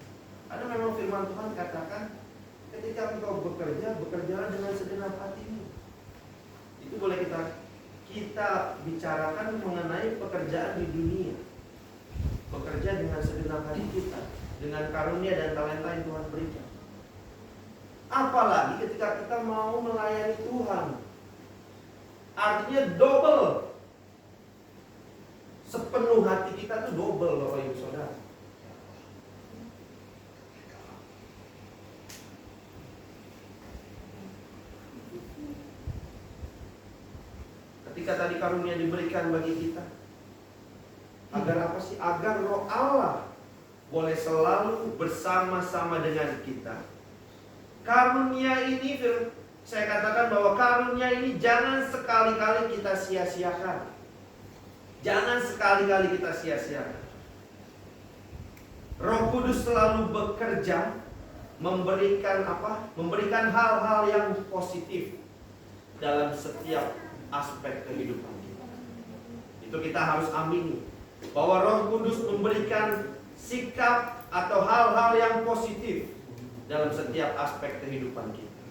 E: Ada memang firman Tuhan katakan ketika engkau bekerja, bekerjalah dengan segenap hatimu. Itu boleh kita bicarakan mengenai pekerjaan di dunia. Bekerja dengan segenap hati kita, dengan karunia dan talenta yang Tuhan berikan. Apalagi ketika kita mau melayani Tuhan, artinya double. Sepenuh hati kita tuh double Bapak Ibu Saudara. Ketika tadi karunia diberikan bagi kita, agar apa sih? Agar Roh Allah boleh selalu bersama-sama dengan kita. Karunia ini, saya katakan bahwa karunia ini jangan sekali-kali kita sia-siakan. Jangan sekali-kali kita sia-siakan. Roh Kudus selalu bekerja, memberikan apa? Memberikan hal-hal yang positif dalam setiap aspek kehidupan kita. Itu kita harus amini, bahwa Roh Kudus memberikan sikap atau hal-hal yang positif dalam setiap aspek kehidupan kita.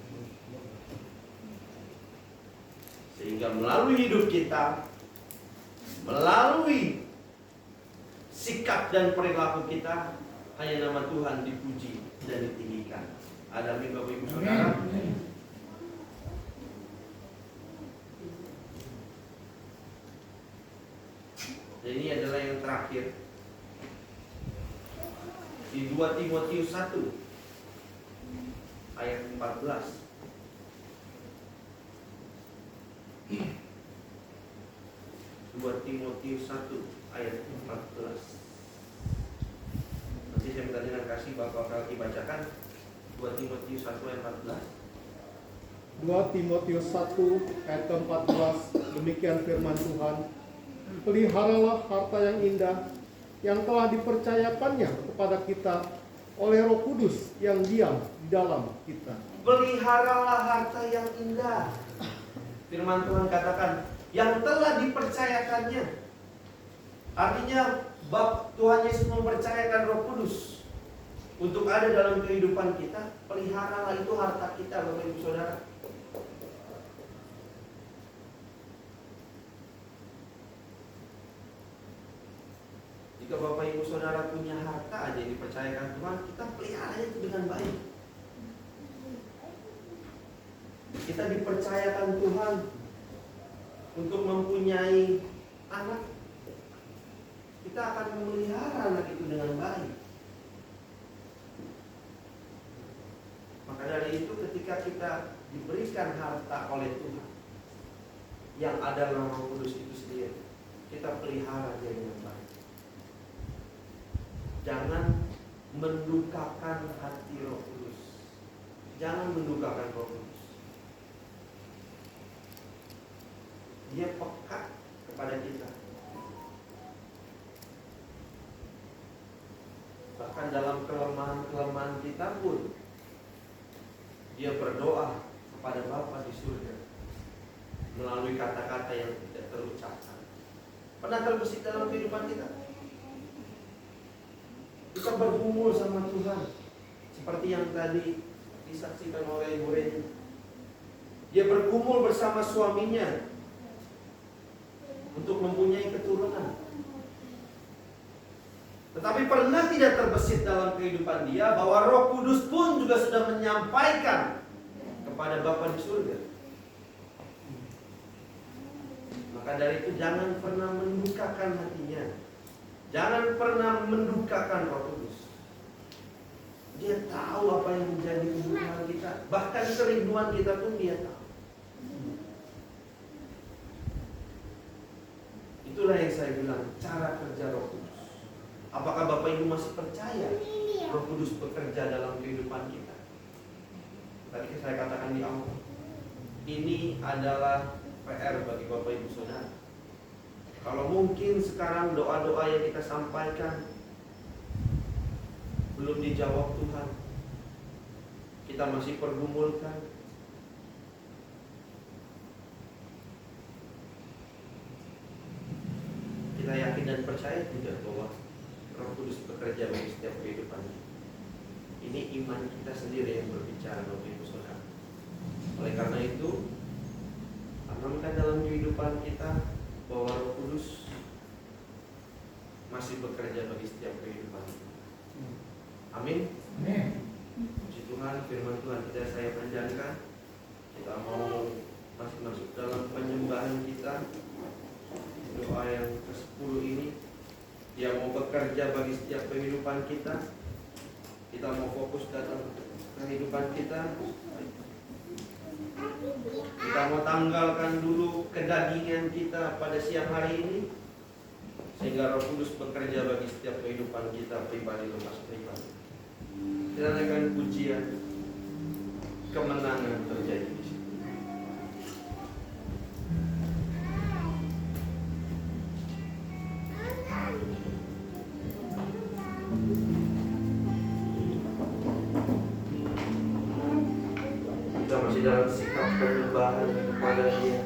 E: Sehingga melalui hidup kita, melalui sikap dan perilaku kita, hanya nama Tuhan dipuji dan ditinggikan. Ada amin Bapak Ibu Saudara. Dan ini adalah yang terakhir di 2 Timotius 1 ayat 14. 2 Timotius 1 ayat 14. Nanti saya minta dengan kasih Bapak kaki bacakan 2 Timotius 1 ayat 14.
A: 2 Timotius 1 ayat 14, demikian firman Tuhan. Peliharalah harta yang indah, yang telah dipercayakannya kepada kita oleh Roh Kudus yang diam di dalam kita.
E: Peliharalah harta yang indah. Firman Tuhan katakan, yang telah dipercayakannya. Artinya, Tuhan Yesus mempercayakan Roh Kudus untuk ada dalam kehidupan kita. Peliharalah itu harta kita, Bapak Ibu Saudara. Jika Bapak Ibu Saudara punya harta aja yang dipercayakan Tuhan, kita pelihara itu dengan baik. Kita dipercayakan Tuhan untuk mempunyai anak. Kita akan memelihara anak itu dengan baik. Maka dari itu ketika kita diberikan harta oleh Tuhan yang ada dalam Roh Kudus itu sendiri, kita pelihara dia dengan baik. Jangan mendukakan hati Roh Kudus. Jangan mendukakan Roh Kudus. Dia peka kepada kita. Bahkan dalam kelemahan-kelemahan kita pun dia berdoa kepada Bapa di surga melalui kata-kata yang tidak terucapkan. Pernah terbesit dalam kehidupan kita? Kita bergumul sama Tuhan seperti yang tadi disaksikan oleh Ibu Reni. Dia bergumul bersama suaminya untuk mempunyai keturunan. Tetapi pernah tidak terbesit dalam kehidupan dia bahwa Roh Kudus pun juga sudah menyampaikan kepada Bapa di surga. Maka dari itu jangan pernah mendukakan hatinya. Jangan pernah mendukakan Roh Kudus. Dia tahu apa yang menjadi kebutuhan kita. Bahkan kerinduan kita pun dia tahu. Itulah yang saya bilang, cara kerja Roh Kudus. Apakah Bapak Ibu masih percaya Roh Kudus bekerja dalam kehidupan kita? Tadi saya katakan di awal, ini adalah PR bagi Bapak Ibu Saudara. Kalau mungkin sekarang doa-doa yang kita sampaikan belum dijawab Tuhan, kita masih pergumulkan, kita yakin dan percaya tidak bahwa Roh Kudus bekerja bagi setiap kehidupan. Ini iman kita sendiri yang berbicara, Bapak Ibu Saudara. Oleh karena itu, tanamkan dalam kehidupan kita bahwa Roh Kudus masih bekerja bagi setiap kehidupan. Amin. Puji Tuhan, firman Tuhan tidak saya panjangkan. Kita mau masih masuk dalam penyembahan kita. Doa yang ke-10 ini, Dia mau bekerja bagi setiap kehidupan kita. Kita mau fokus dalam kehidupan kita. Kita mau tanggalkan dulu kedagingan kita pada siang hari ini, sehingga Roh Kudus bekerja bagi setiap kehidupan kita pribadi lepas pribadi. Kita naikkan pujian, kemenangan terjadi di sini. Kita masih dalam sikap penyembahan kepada Dia.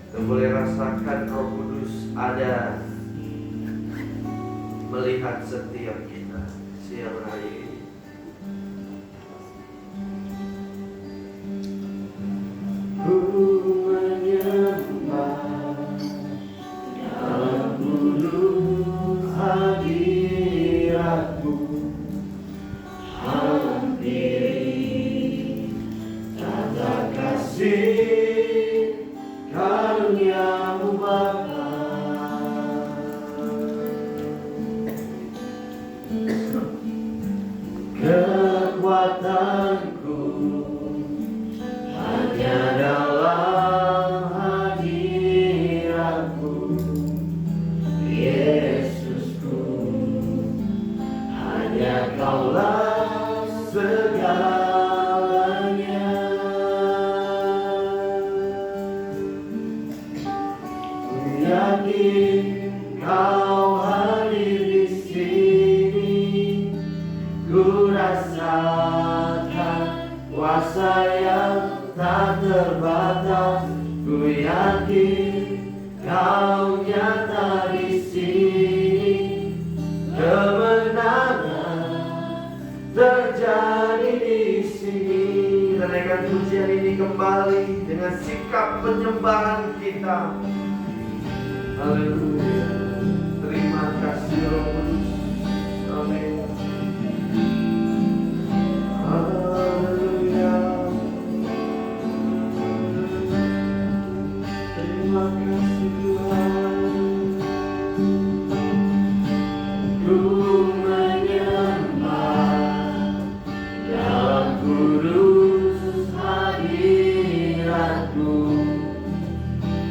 E: Kita boleh rasakan Roh Kudus ada melihat setiap kita siang hari ini. Kau hadir di sini, ku rasakan kuasa yang tak terbatas. Ku yakin Kau nyata di sini, kemenangan terjadi di sini. Kita naikkan pujian ini kembali dengan sikap penyembahan kita. Haleluya. Terima kasih Roh Kudus. Amin. Haleluya. Terima kasih Tuhan. Ku menyembah dalam kudus hadirat-Mu.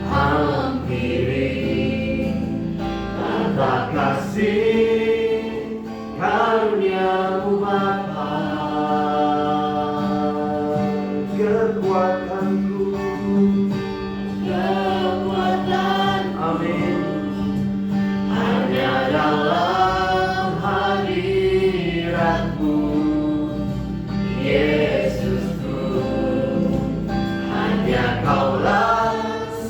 E: Hampiri tata kasih karunia-Mu Bapa. Kekuatanku, amin, hanya dalam hadirat-Mu, Yesusku. Hanya Kaulah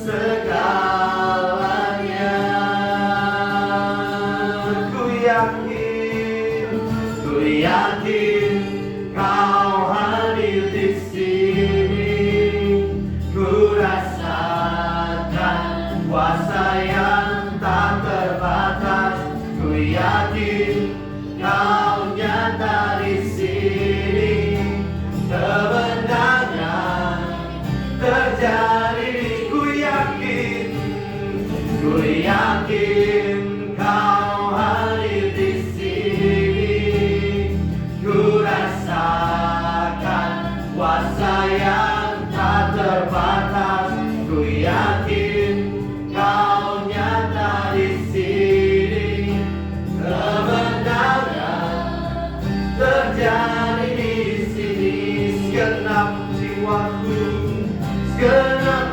E: segalanya. Ku yakin Kau hadir di sini. Ku rasakan kuasa yang tak terbatas. Ku yakin Kau nyata di sini, kemenangan terjadi. Ku yakin Kau hadir di sini. Ku rasakan kuasa yang tak terbatas. Ku yakin Kau nyata di sini, kemenangan terjadi di sini. Segenap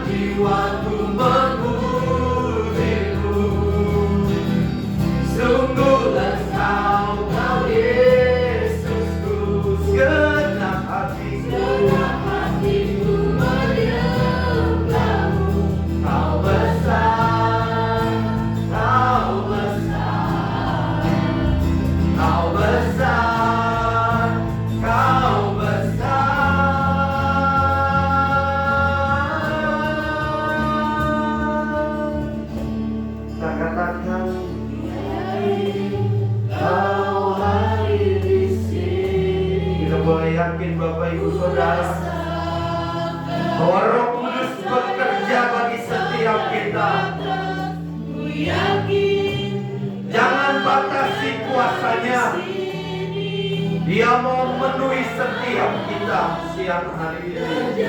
E: jiwaku memujimu. Sungguh lestari Kau Yesusku. Segenap hatiku menyembah-Mu. Kau besar, Kau besar, Kau besar, Kau besar. Kita katakan, Kau hadir di sini. Kita boleh yakin Bapak Ibu Saudara bahwa Roh Kudus bekerja bagi setiap kita. Jangan batasi kuasa-Nya. Dia mau memenuhi setiap kita siang hari ini.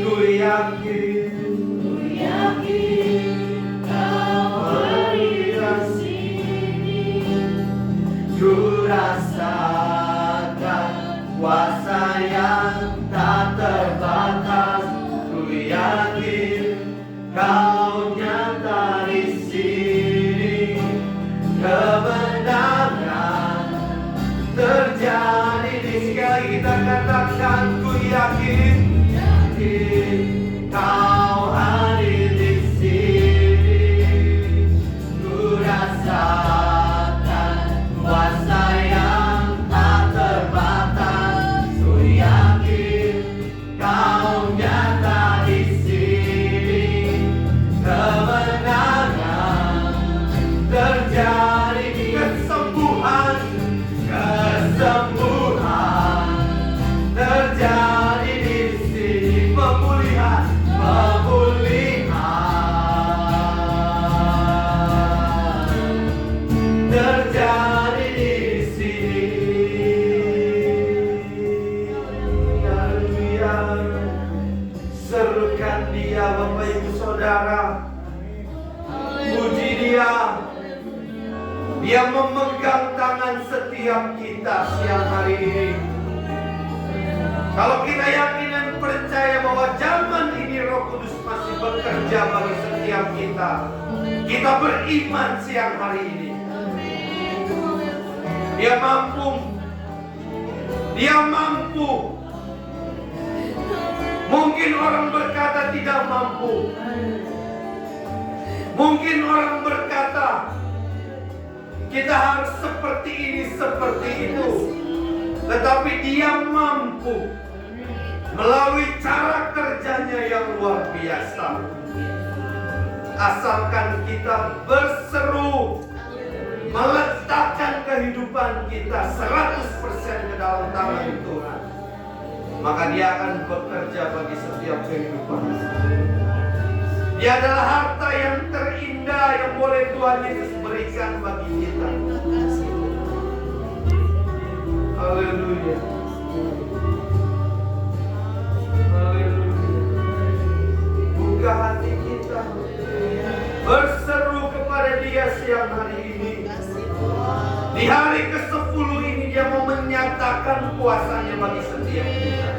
E: Ku yakin Kau hadir di sini. Ku rasakan kuasa yang tak terbatas. Ku yakin Kau nyata di sini, kemenangan terjadi di sekali. Kita katakan, ku yakin Kau hadir di sini. Ku rasakan kuasa yang tak terbatas. Ku yakin Kau nyata di sini, kemenangan terjadi. Kesembuhan terjadi di sini. Pemulihan terjadi di sini. Haleluya. Serukan Dia Bapak Ibu Saudara. Puji Dia. Dia memegang tangan setiap kita siang hari ini. Kalau kita yakin dan percaya bahwa zaman ini Roh Kudus masih bekerja bagi setiap kita, Kita beriman siang hari ini. Dia mampu. Dia mampu. Mungkin orang berkata tidak mampu. Mungkin orang berkata kita harus seperti ini, seperti itu. Tetapi Dia mampu melalui cara kerjanya yang luar biasa. Asalkan kita berseru, meletakkan kehidupan kita 100% ke dalam tangan Tuhan, maka Dia akan bekerja bagi setiap kehidupan. Dia adalah harta yang terindah yang boleh Tuhan Yesus berikan bagi kita. Haleluya. Haleluya. Buka hati kita, berseru kepada Dia siang hari ini. Di hari ke-10 ini Dia mau menyatakan kuasanya bagi setiap kita.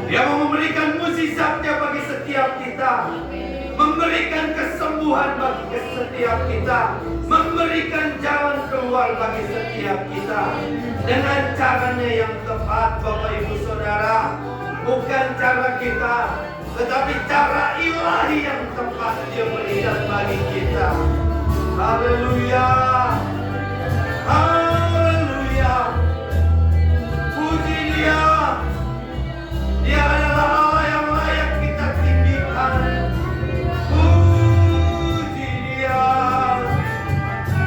E: Dia mau memberikan mukjizatnya bagi setiap kita, memberikan kesembuhan bagi setiap kita, memberikan jalan keluar bagi setiap kita, dengan caranya yang tepat, Bapak Ibu Saudara. Bukan cara kita, tetapi cara ilahi yang tepat Dia berikan bagi kita. Haleluya. Haleluya. Puji Dia. Dia adalah Allah yang layak kita tinggikan. Puji Dia.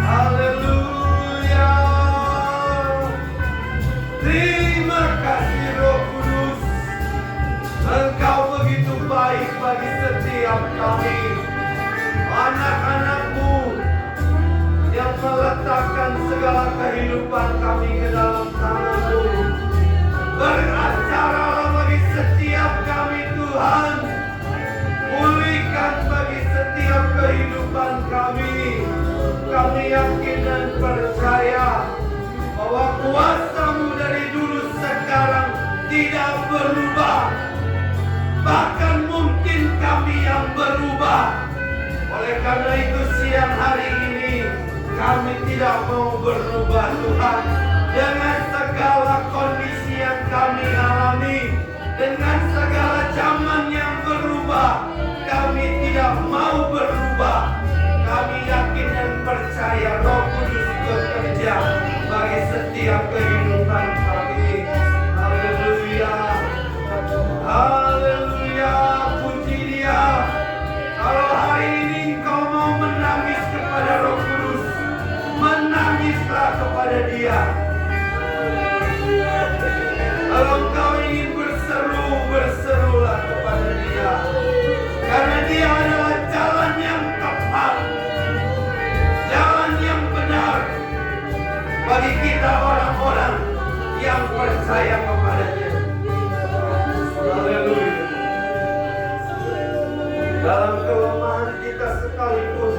E: Haleluya. Terima kasih Roh Kudus. Engkau begitu baik bagi setiap kami, anak-anak-Mu yang meletakkan segala kehidupan kami ke dalam tangan-Mu. Beracara bagi setiap kami Tuhan, pulihkan bagi setiap kehidupan kami. Kami yakin dan percaya bahwa kuasa-Mu dari dulu sekarang tidak berubah. Bahkan mungkin kami yang berubah. Oleh karena itu siang hari ini kami tidak mau berubah Tuhan. Dengan segala kondisi yang kami alami, dengan segala zaman yang berubah, kami tidak mau berubah. Kami yakin dan percaya Roh Kudus bekerja bagi setiap kehidupan kami. Haleluya. Haleluya. Puji Dia. Kalau hari ini engkau mau menangis kepada Roh Kudus, menangislah kepada Dia. Kalau engkau ingin berseru, berserulah kepada Dia. Karena Dia adalah jalan yang tepat, jalan yang benar bagi kita orang-orang yang percaya kepada-Nya. Haleluya. Dalam kelemahan kita sekalipun,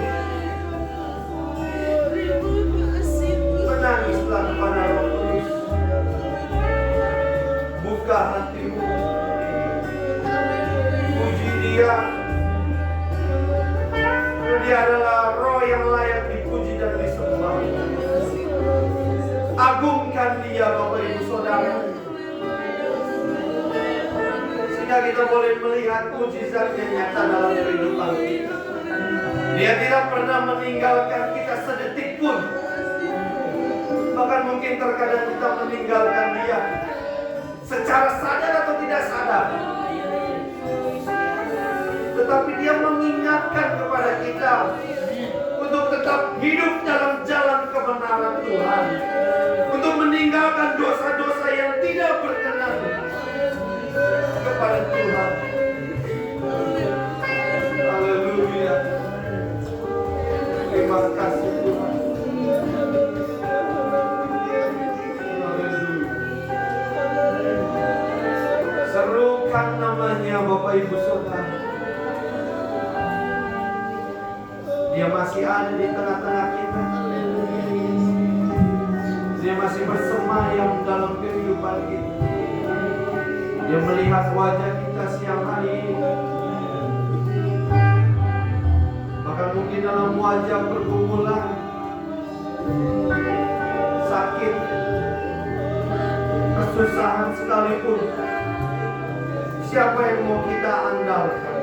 E: menangislah kepada Roh Kudus. Buka hatimu, puji Dia. Dia adalah Roh yang layak dipuji dan disembah. Agungkan Dia, Bapak Ibu Saudara, sehingga kita boleh melihat mukjizat-Nya nyata dalam kehidupan kita. Dia tidak pernah meninggalkan kita sedetik pun. Bahkan mungkin terkadang kita meninggalkan Dia secara sadar atau tidak sadar. Tetapi Dia mengingatkan kepada kita untuk tetap hidup dalam jalan kebenaran Tuhan, untuk meninggalkan dosa-dosa yang tidak berkenan kepada Tuhan. Haleluya. Terima kasih Tuhan. Serukan namanya Bapak Ibu Saudara. Dia masih ada di tengah-tengah kita. Dia masih bersemayam dalam kehidupan kita. Dia melihat wajah kita siang hari ini. Maka mungkin dalam wajah pergumulan, sakit, kesusahan sekalipun, siapa yang mau kita andalkan?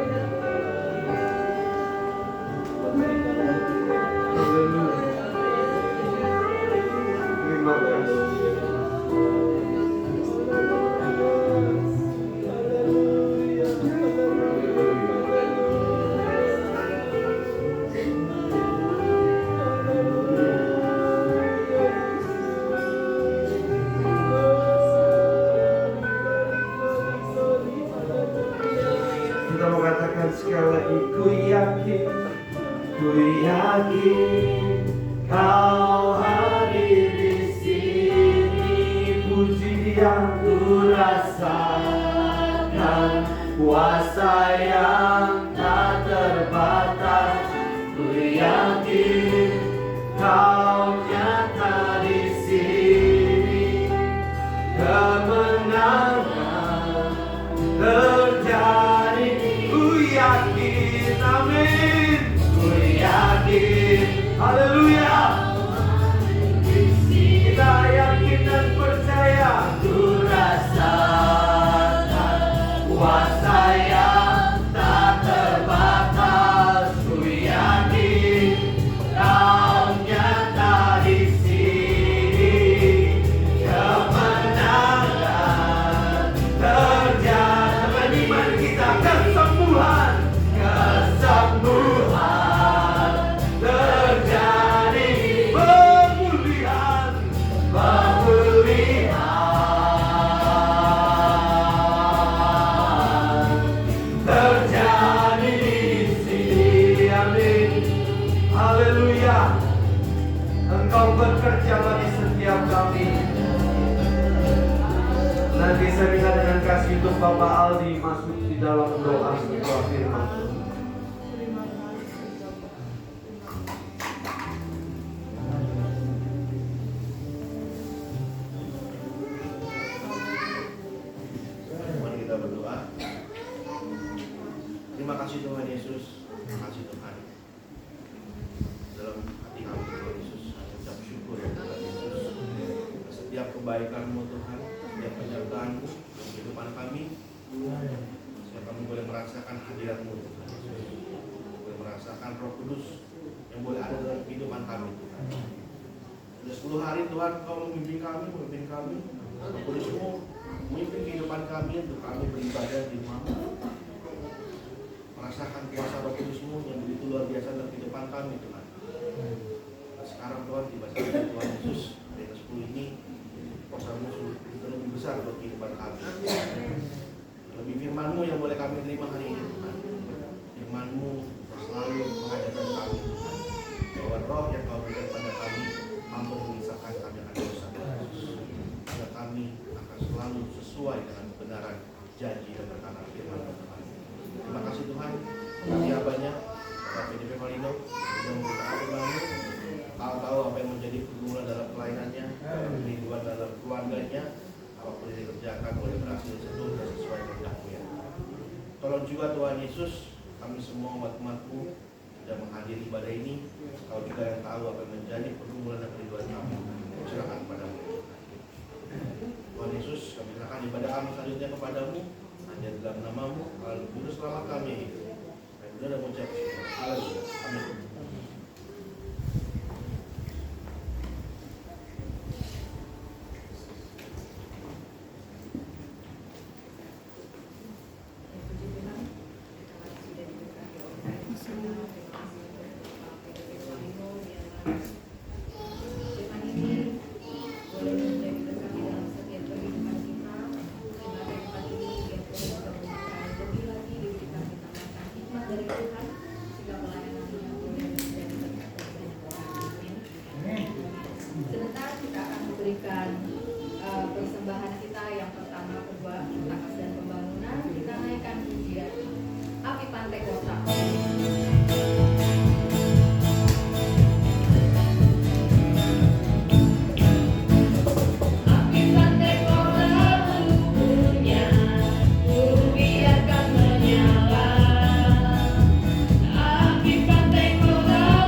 E: Terima kasih. Kita mau katakan sekali lagi, ku yakin Kau hadir di sini. Puji yang ku rasakan, kuasa yang tak terbatas. Ku yakin Kau nyata di sini. Kemenangan terjadi. Ku yakin, amin. Ku yakin, haleluya. Kita yakin dan percaya. Ku rasakan kuasa yang tak terbatas. Ku yakin Kau nyata di sini. Kemenangan terjadi. Dengan iman kita, kesembuhan terjadi, pemulihan terjadi di sini. Amin. Haleluya. Engkau bekerja bagi setiap kami. Nanti saya minta dengan kasih untuk Bapak Aldi masuk di dalam doa sebuah firman. Terima kasih Tuhan Yesus, terima kasih Tuhan. Dalam hati kami Tuhan Yesus, kami ucap syukur ya Tuhan Yesus. Setiap kebaikan-Mu Tuhan, setiap penyertaan-Mu dalam kehidupan kami, setiap kami boleh merasakan hadirat-Mu Tuhan Yesus. Boleh merasakan Roh Kudus yang boleh ada dalam kehidupan kami Tuhan. Sudah 10 hari Tuhan Kau memimpin kami, Roh Kudus-Mu memimpin kehidupan kami untuk kami beribadah di rumah-Mu. Merasakan kuasa Roh Kudus-Mu yang begitu luar biasa dalam kehidupan kami Tuhan. Nah, sekarang Tuhan tiba saja Tuhan Yesus dari ke-10 ini kuasa-Mu sudah lebih besar buat kehidupan kami. Lebih firman-Mu yang boleh kami terima hari ini Tuhan. Firman-Mu selalu mengajarkan kami Tuhan bahwa Roh yang Kau berikan pada kami mampu memisahkan kami akan dosa Yesus. Sehingga kami akan selalu sesuai dengan kebenaran janji dan perkataan firman Tuhan. Terima kasih Tuhan, terima banyak Bapak PDP Malino sudah membuka firman-Mu. Kau tahu apa yang menjadi pergumulan dalam pelayanannya, kehidupan dalam keluarganya, apapun yang dikerjakan boleh berhasil sesuai dan sesuai kehendak-Mu ya. Tolong juga Tuhan Yesus, kami semua umat-umat-Mu sudah menghadiri ibadah ini. Kau juga yang tahu apa yang menjadi pergumulan dan kehidupan kami. Silakan kepada-Mu. Tuhan Yesus, kami serahkan ibadah kami selanjutnya kepada-Mu. Hanya dalam nama-Mu, Juru Selamat kami. Kami sudah mengucap syukur. Haleluya. Amin.
B: Persembahan kita yang pertama, kedua, takas dan pembangunan, kita naikkan pujian Api Pantai Kota.
G: Api pantai kota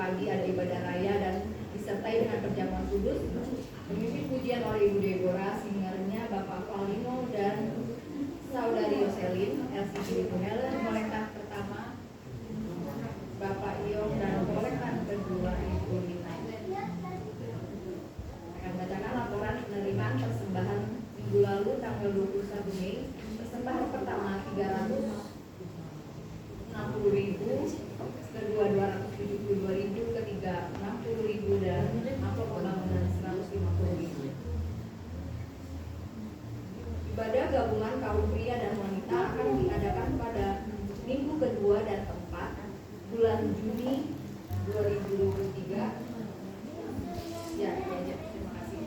B: pagi ada ibadah raya dan disertai dengan perjamuan kudus. Pemimpin pujian oleh Ibu Deborah, singernya Bapak Paulino dan Saudari Yoselin, LCD Ibu Helen, kolektan pertama Bapak Iong dan kolektan kedua Ibu Lina. Akan bacakan laporan penerimaan persembahan minggu lalu tanggal 21 Mei. Persembahan pertama 360.000, kedua 272.000, ketiga 60.000 dan amplop pembangunan 150.000. Ibadah gabungan kaum pria dan wanita akan diadakan pada minggu kedua dan keempat bulan Juni 2023. Ya, terima kasih.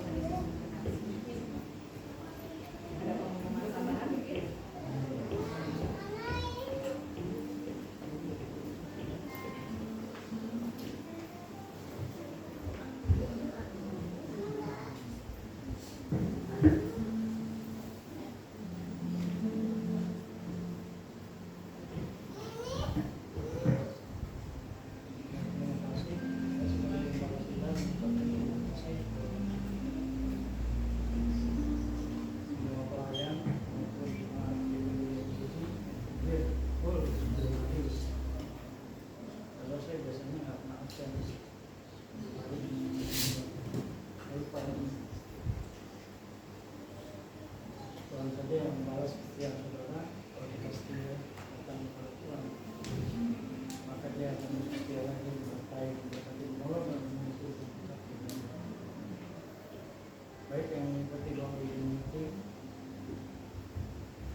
B: Ada pengumuman tambahan mungkin?
G: Tuhan saja yang membalas setiap saudara. Kalau kita setia datang kepada Tuhan, maka Dia akan setia lagi menyertai, memberkati, menolong dan menuntun kita. Baik yang mengikuti doa ini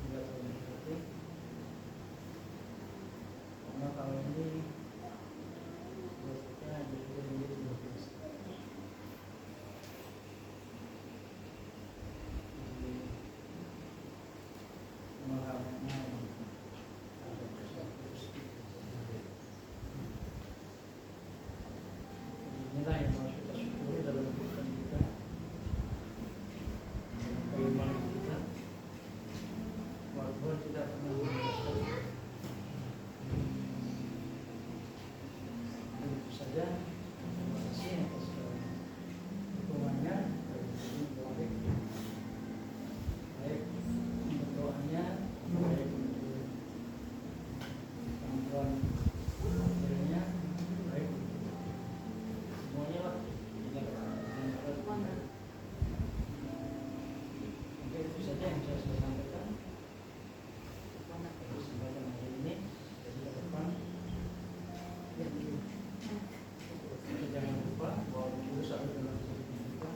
G: tidak terberkati, karena kalau ini buat kita juga menjadi luar biasa. Inilah yang harus kita syukuri dalam kehidupan kita, bagaimana kita, walaupun tidak pernah berhasil. Itu saja. Terima kasih atas dukungannya dari baik berdoanya, baik bantuan materialnya, baik semuanya lah. Oke, itu saja yang saya sampaikan. Kesempatan hari ini jadi ke depan. Kita jangan lupa bahwa Kudus ada dalam kehidupan kita.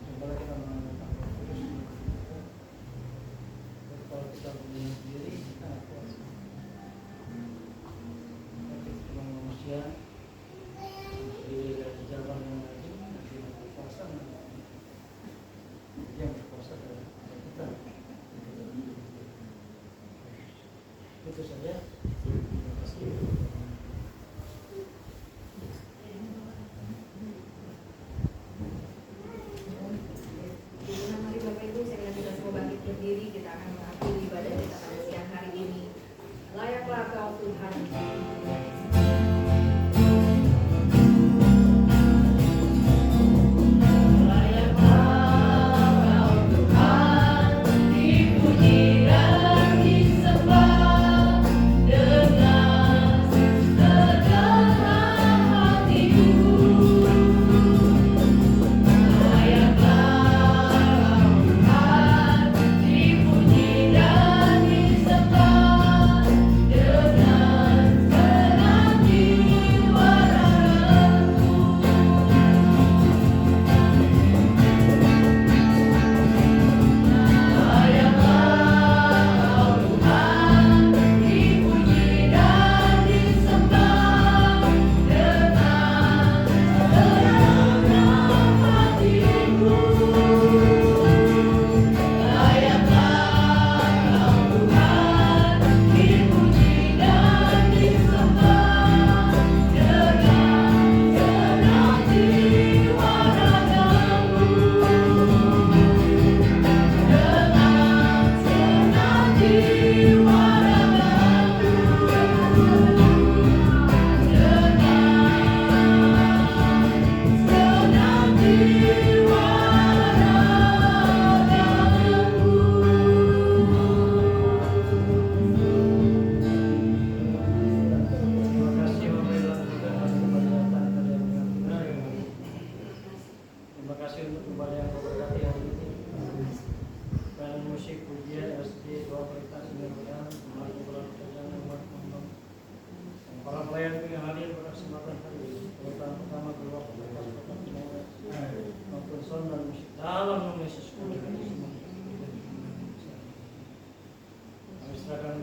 G: Cobalah kita menanamkan Kudus di hidup kita. Tapi kalau kita berdiri sendiri, kita nggak kuat. Tapi cuma manusia dari jalan yang rajin, nanti berkuasa, yang berkuasa adalah kita. Itu saja. Terima kasih.
B: Mari Bapak Ibu, saya kita semua bangkit berdiri, kita akan mengakhiri ibadah kita pada siang hari ini. Layaklah Kau Tuhan.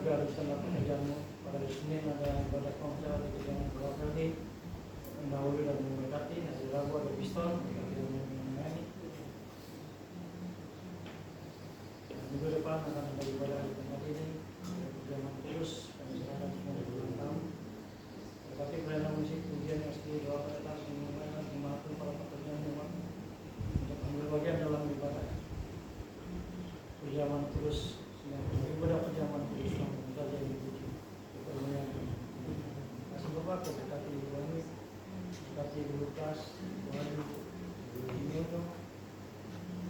G: juga rencana pekerjaanmu. Pada hari Senin ada ibadah konser di Kejadian Berarti mendahului dan memberkati. Hari Rabu ada piston kita tidak mengenai. Dan minggu depan akan ada ibadah di tempat ini. Perjalanan terus kami serahkan semua di bulan tahun. Tetapi pelayanan musik ujian yang sedih doakan atas mengumpulkan dimanapun para pekerjaan umat untuk ambil bagian dalam ibadah. Perjalanan terus ibadah perjalanan terus kita jadi dipuji. Kasih Bapak berkati Ibu Ani, berkati Ibu Lukas, Ibu Ani, Ibu Jimeno,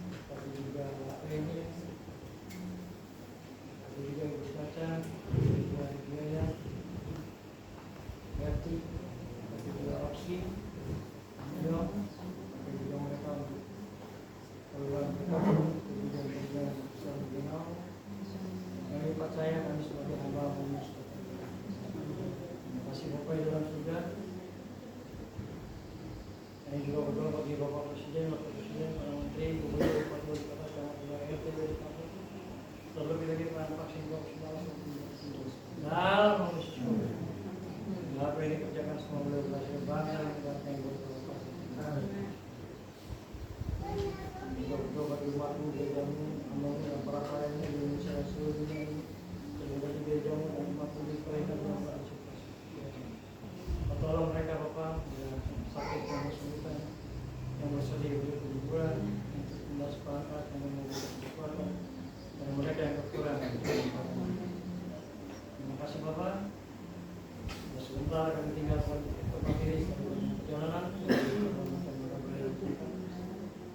G: berkati juga Reni, berkati juga Ibu Caca, Ibu Ani, Berti, berkati juga Roksi, Yo, berkati juga mereka untuk keluar mereka, berkati juga besar dikenal. Kami percaya kami sebagai hamba manusia. Terima kasih Bapak di dalam surga. Ini juga berdoa bagi Bapak Presiden, Wakil Presiden, para Menteri, Gubernur, Bupati, Wali Kota, Camat, RT, Wali Kota. Terlebih lagi para vaksin dalam manusia. Apa ini kerjakan semua beliau berhasil bangsa yang datang buat Bapak. Juga berdoa bagi umatmu, gerejamu, amamu, dan para pelayanmu di Indonesia dan seluruh dunia ini. Terima kasih gerejamu dan umatmu di kerajaan yang bersukses. Tolong mereka Bapak yang sakit yang kesulitan, yang bersedih untuk liburan, yang tertunda sepakat, yang membutuhkan kekuatan, dan mereka yang kekurangan. Terima kasih Bapak. Sebentar kami tinggal tempat ini perjalanan.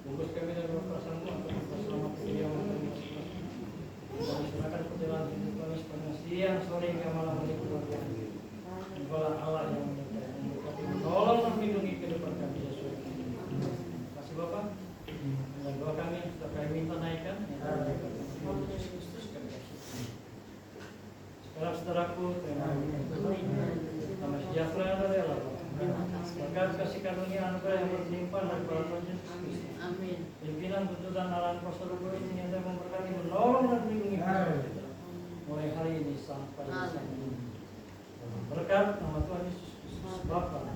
G: Bungkus kami dan berperasaanmu akan bersama perjalanan kami masing-masing. Kami serahkan perjalanan hidup kami sepanjang siang, sore, hingga malam hari keluarga. Engkaulah Allah yang menyertai, memberkati, menolong, melindungi ke depan kami sesuai. Terima kasih Bapak. Dan doa kami sudah kami minta naikkan. Yesus Kristus kami kasih. Sekarang saudaraku, terima kasih. Damai sejahtera dari Allah. Berkat kasih karunia anugerah yang berlimpah dari Bapa Yesus Kristus.
D: Amin.
G: Pimpinan tuntutan arahan kuasa roh kudus ini yang memberkati, menolong dan melindungi kita mulai hari ini sampai saat ini. Berkat nama Tuhan Yesus Kristus Bapa.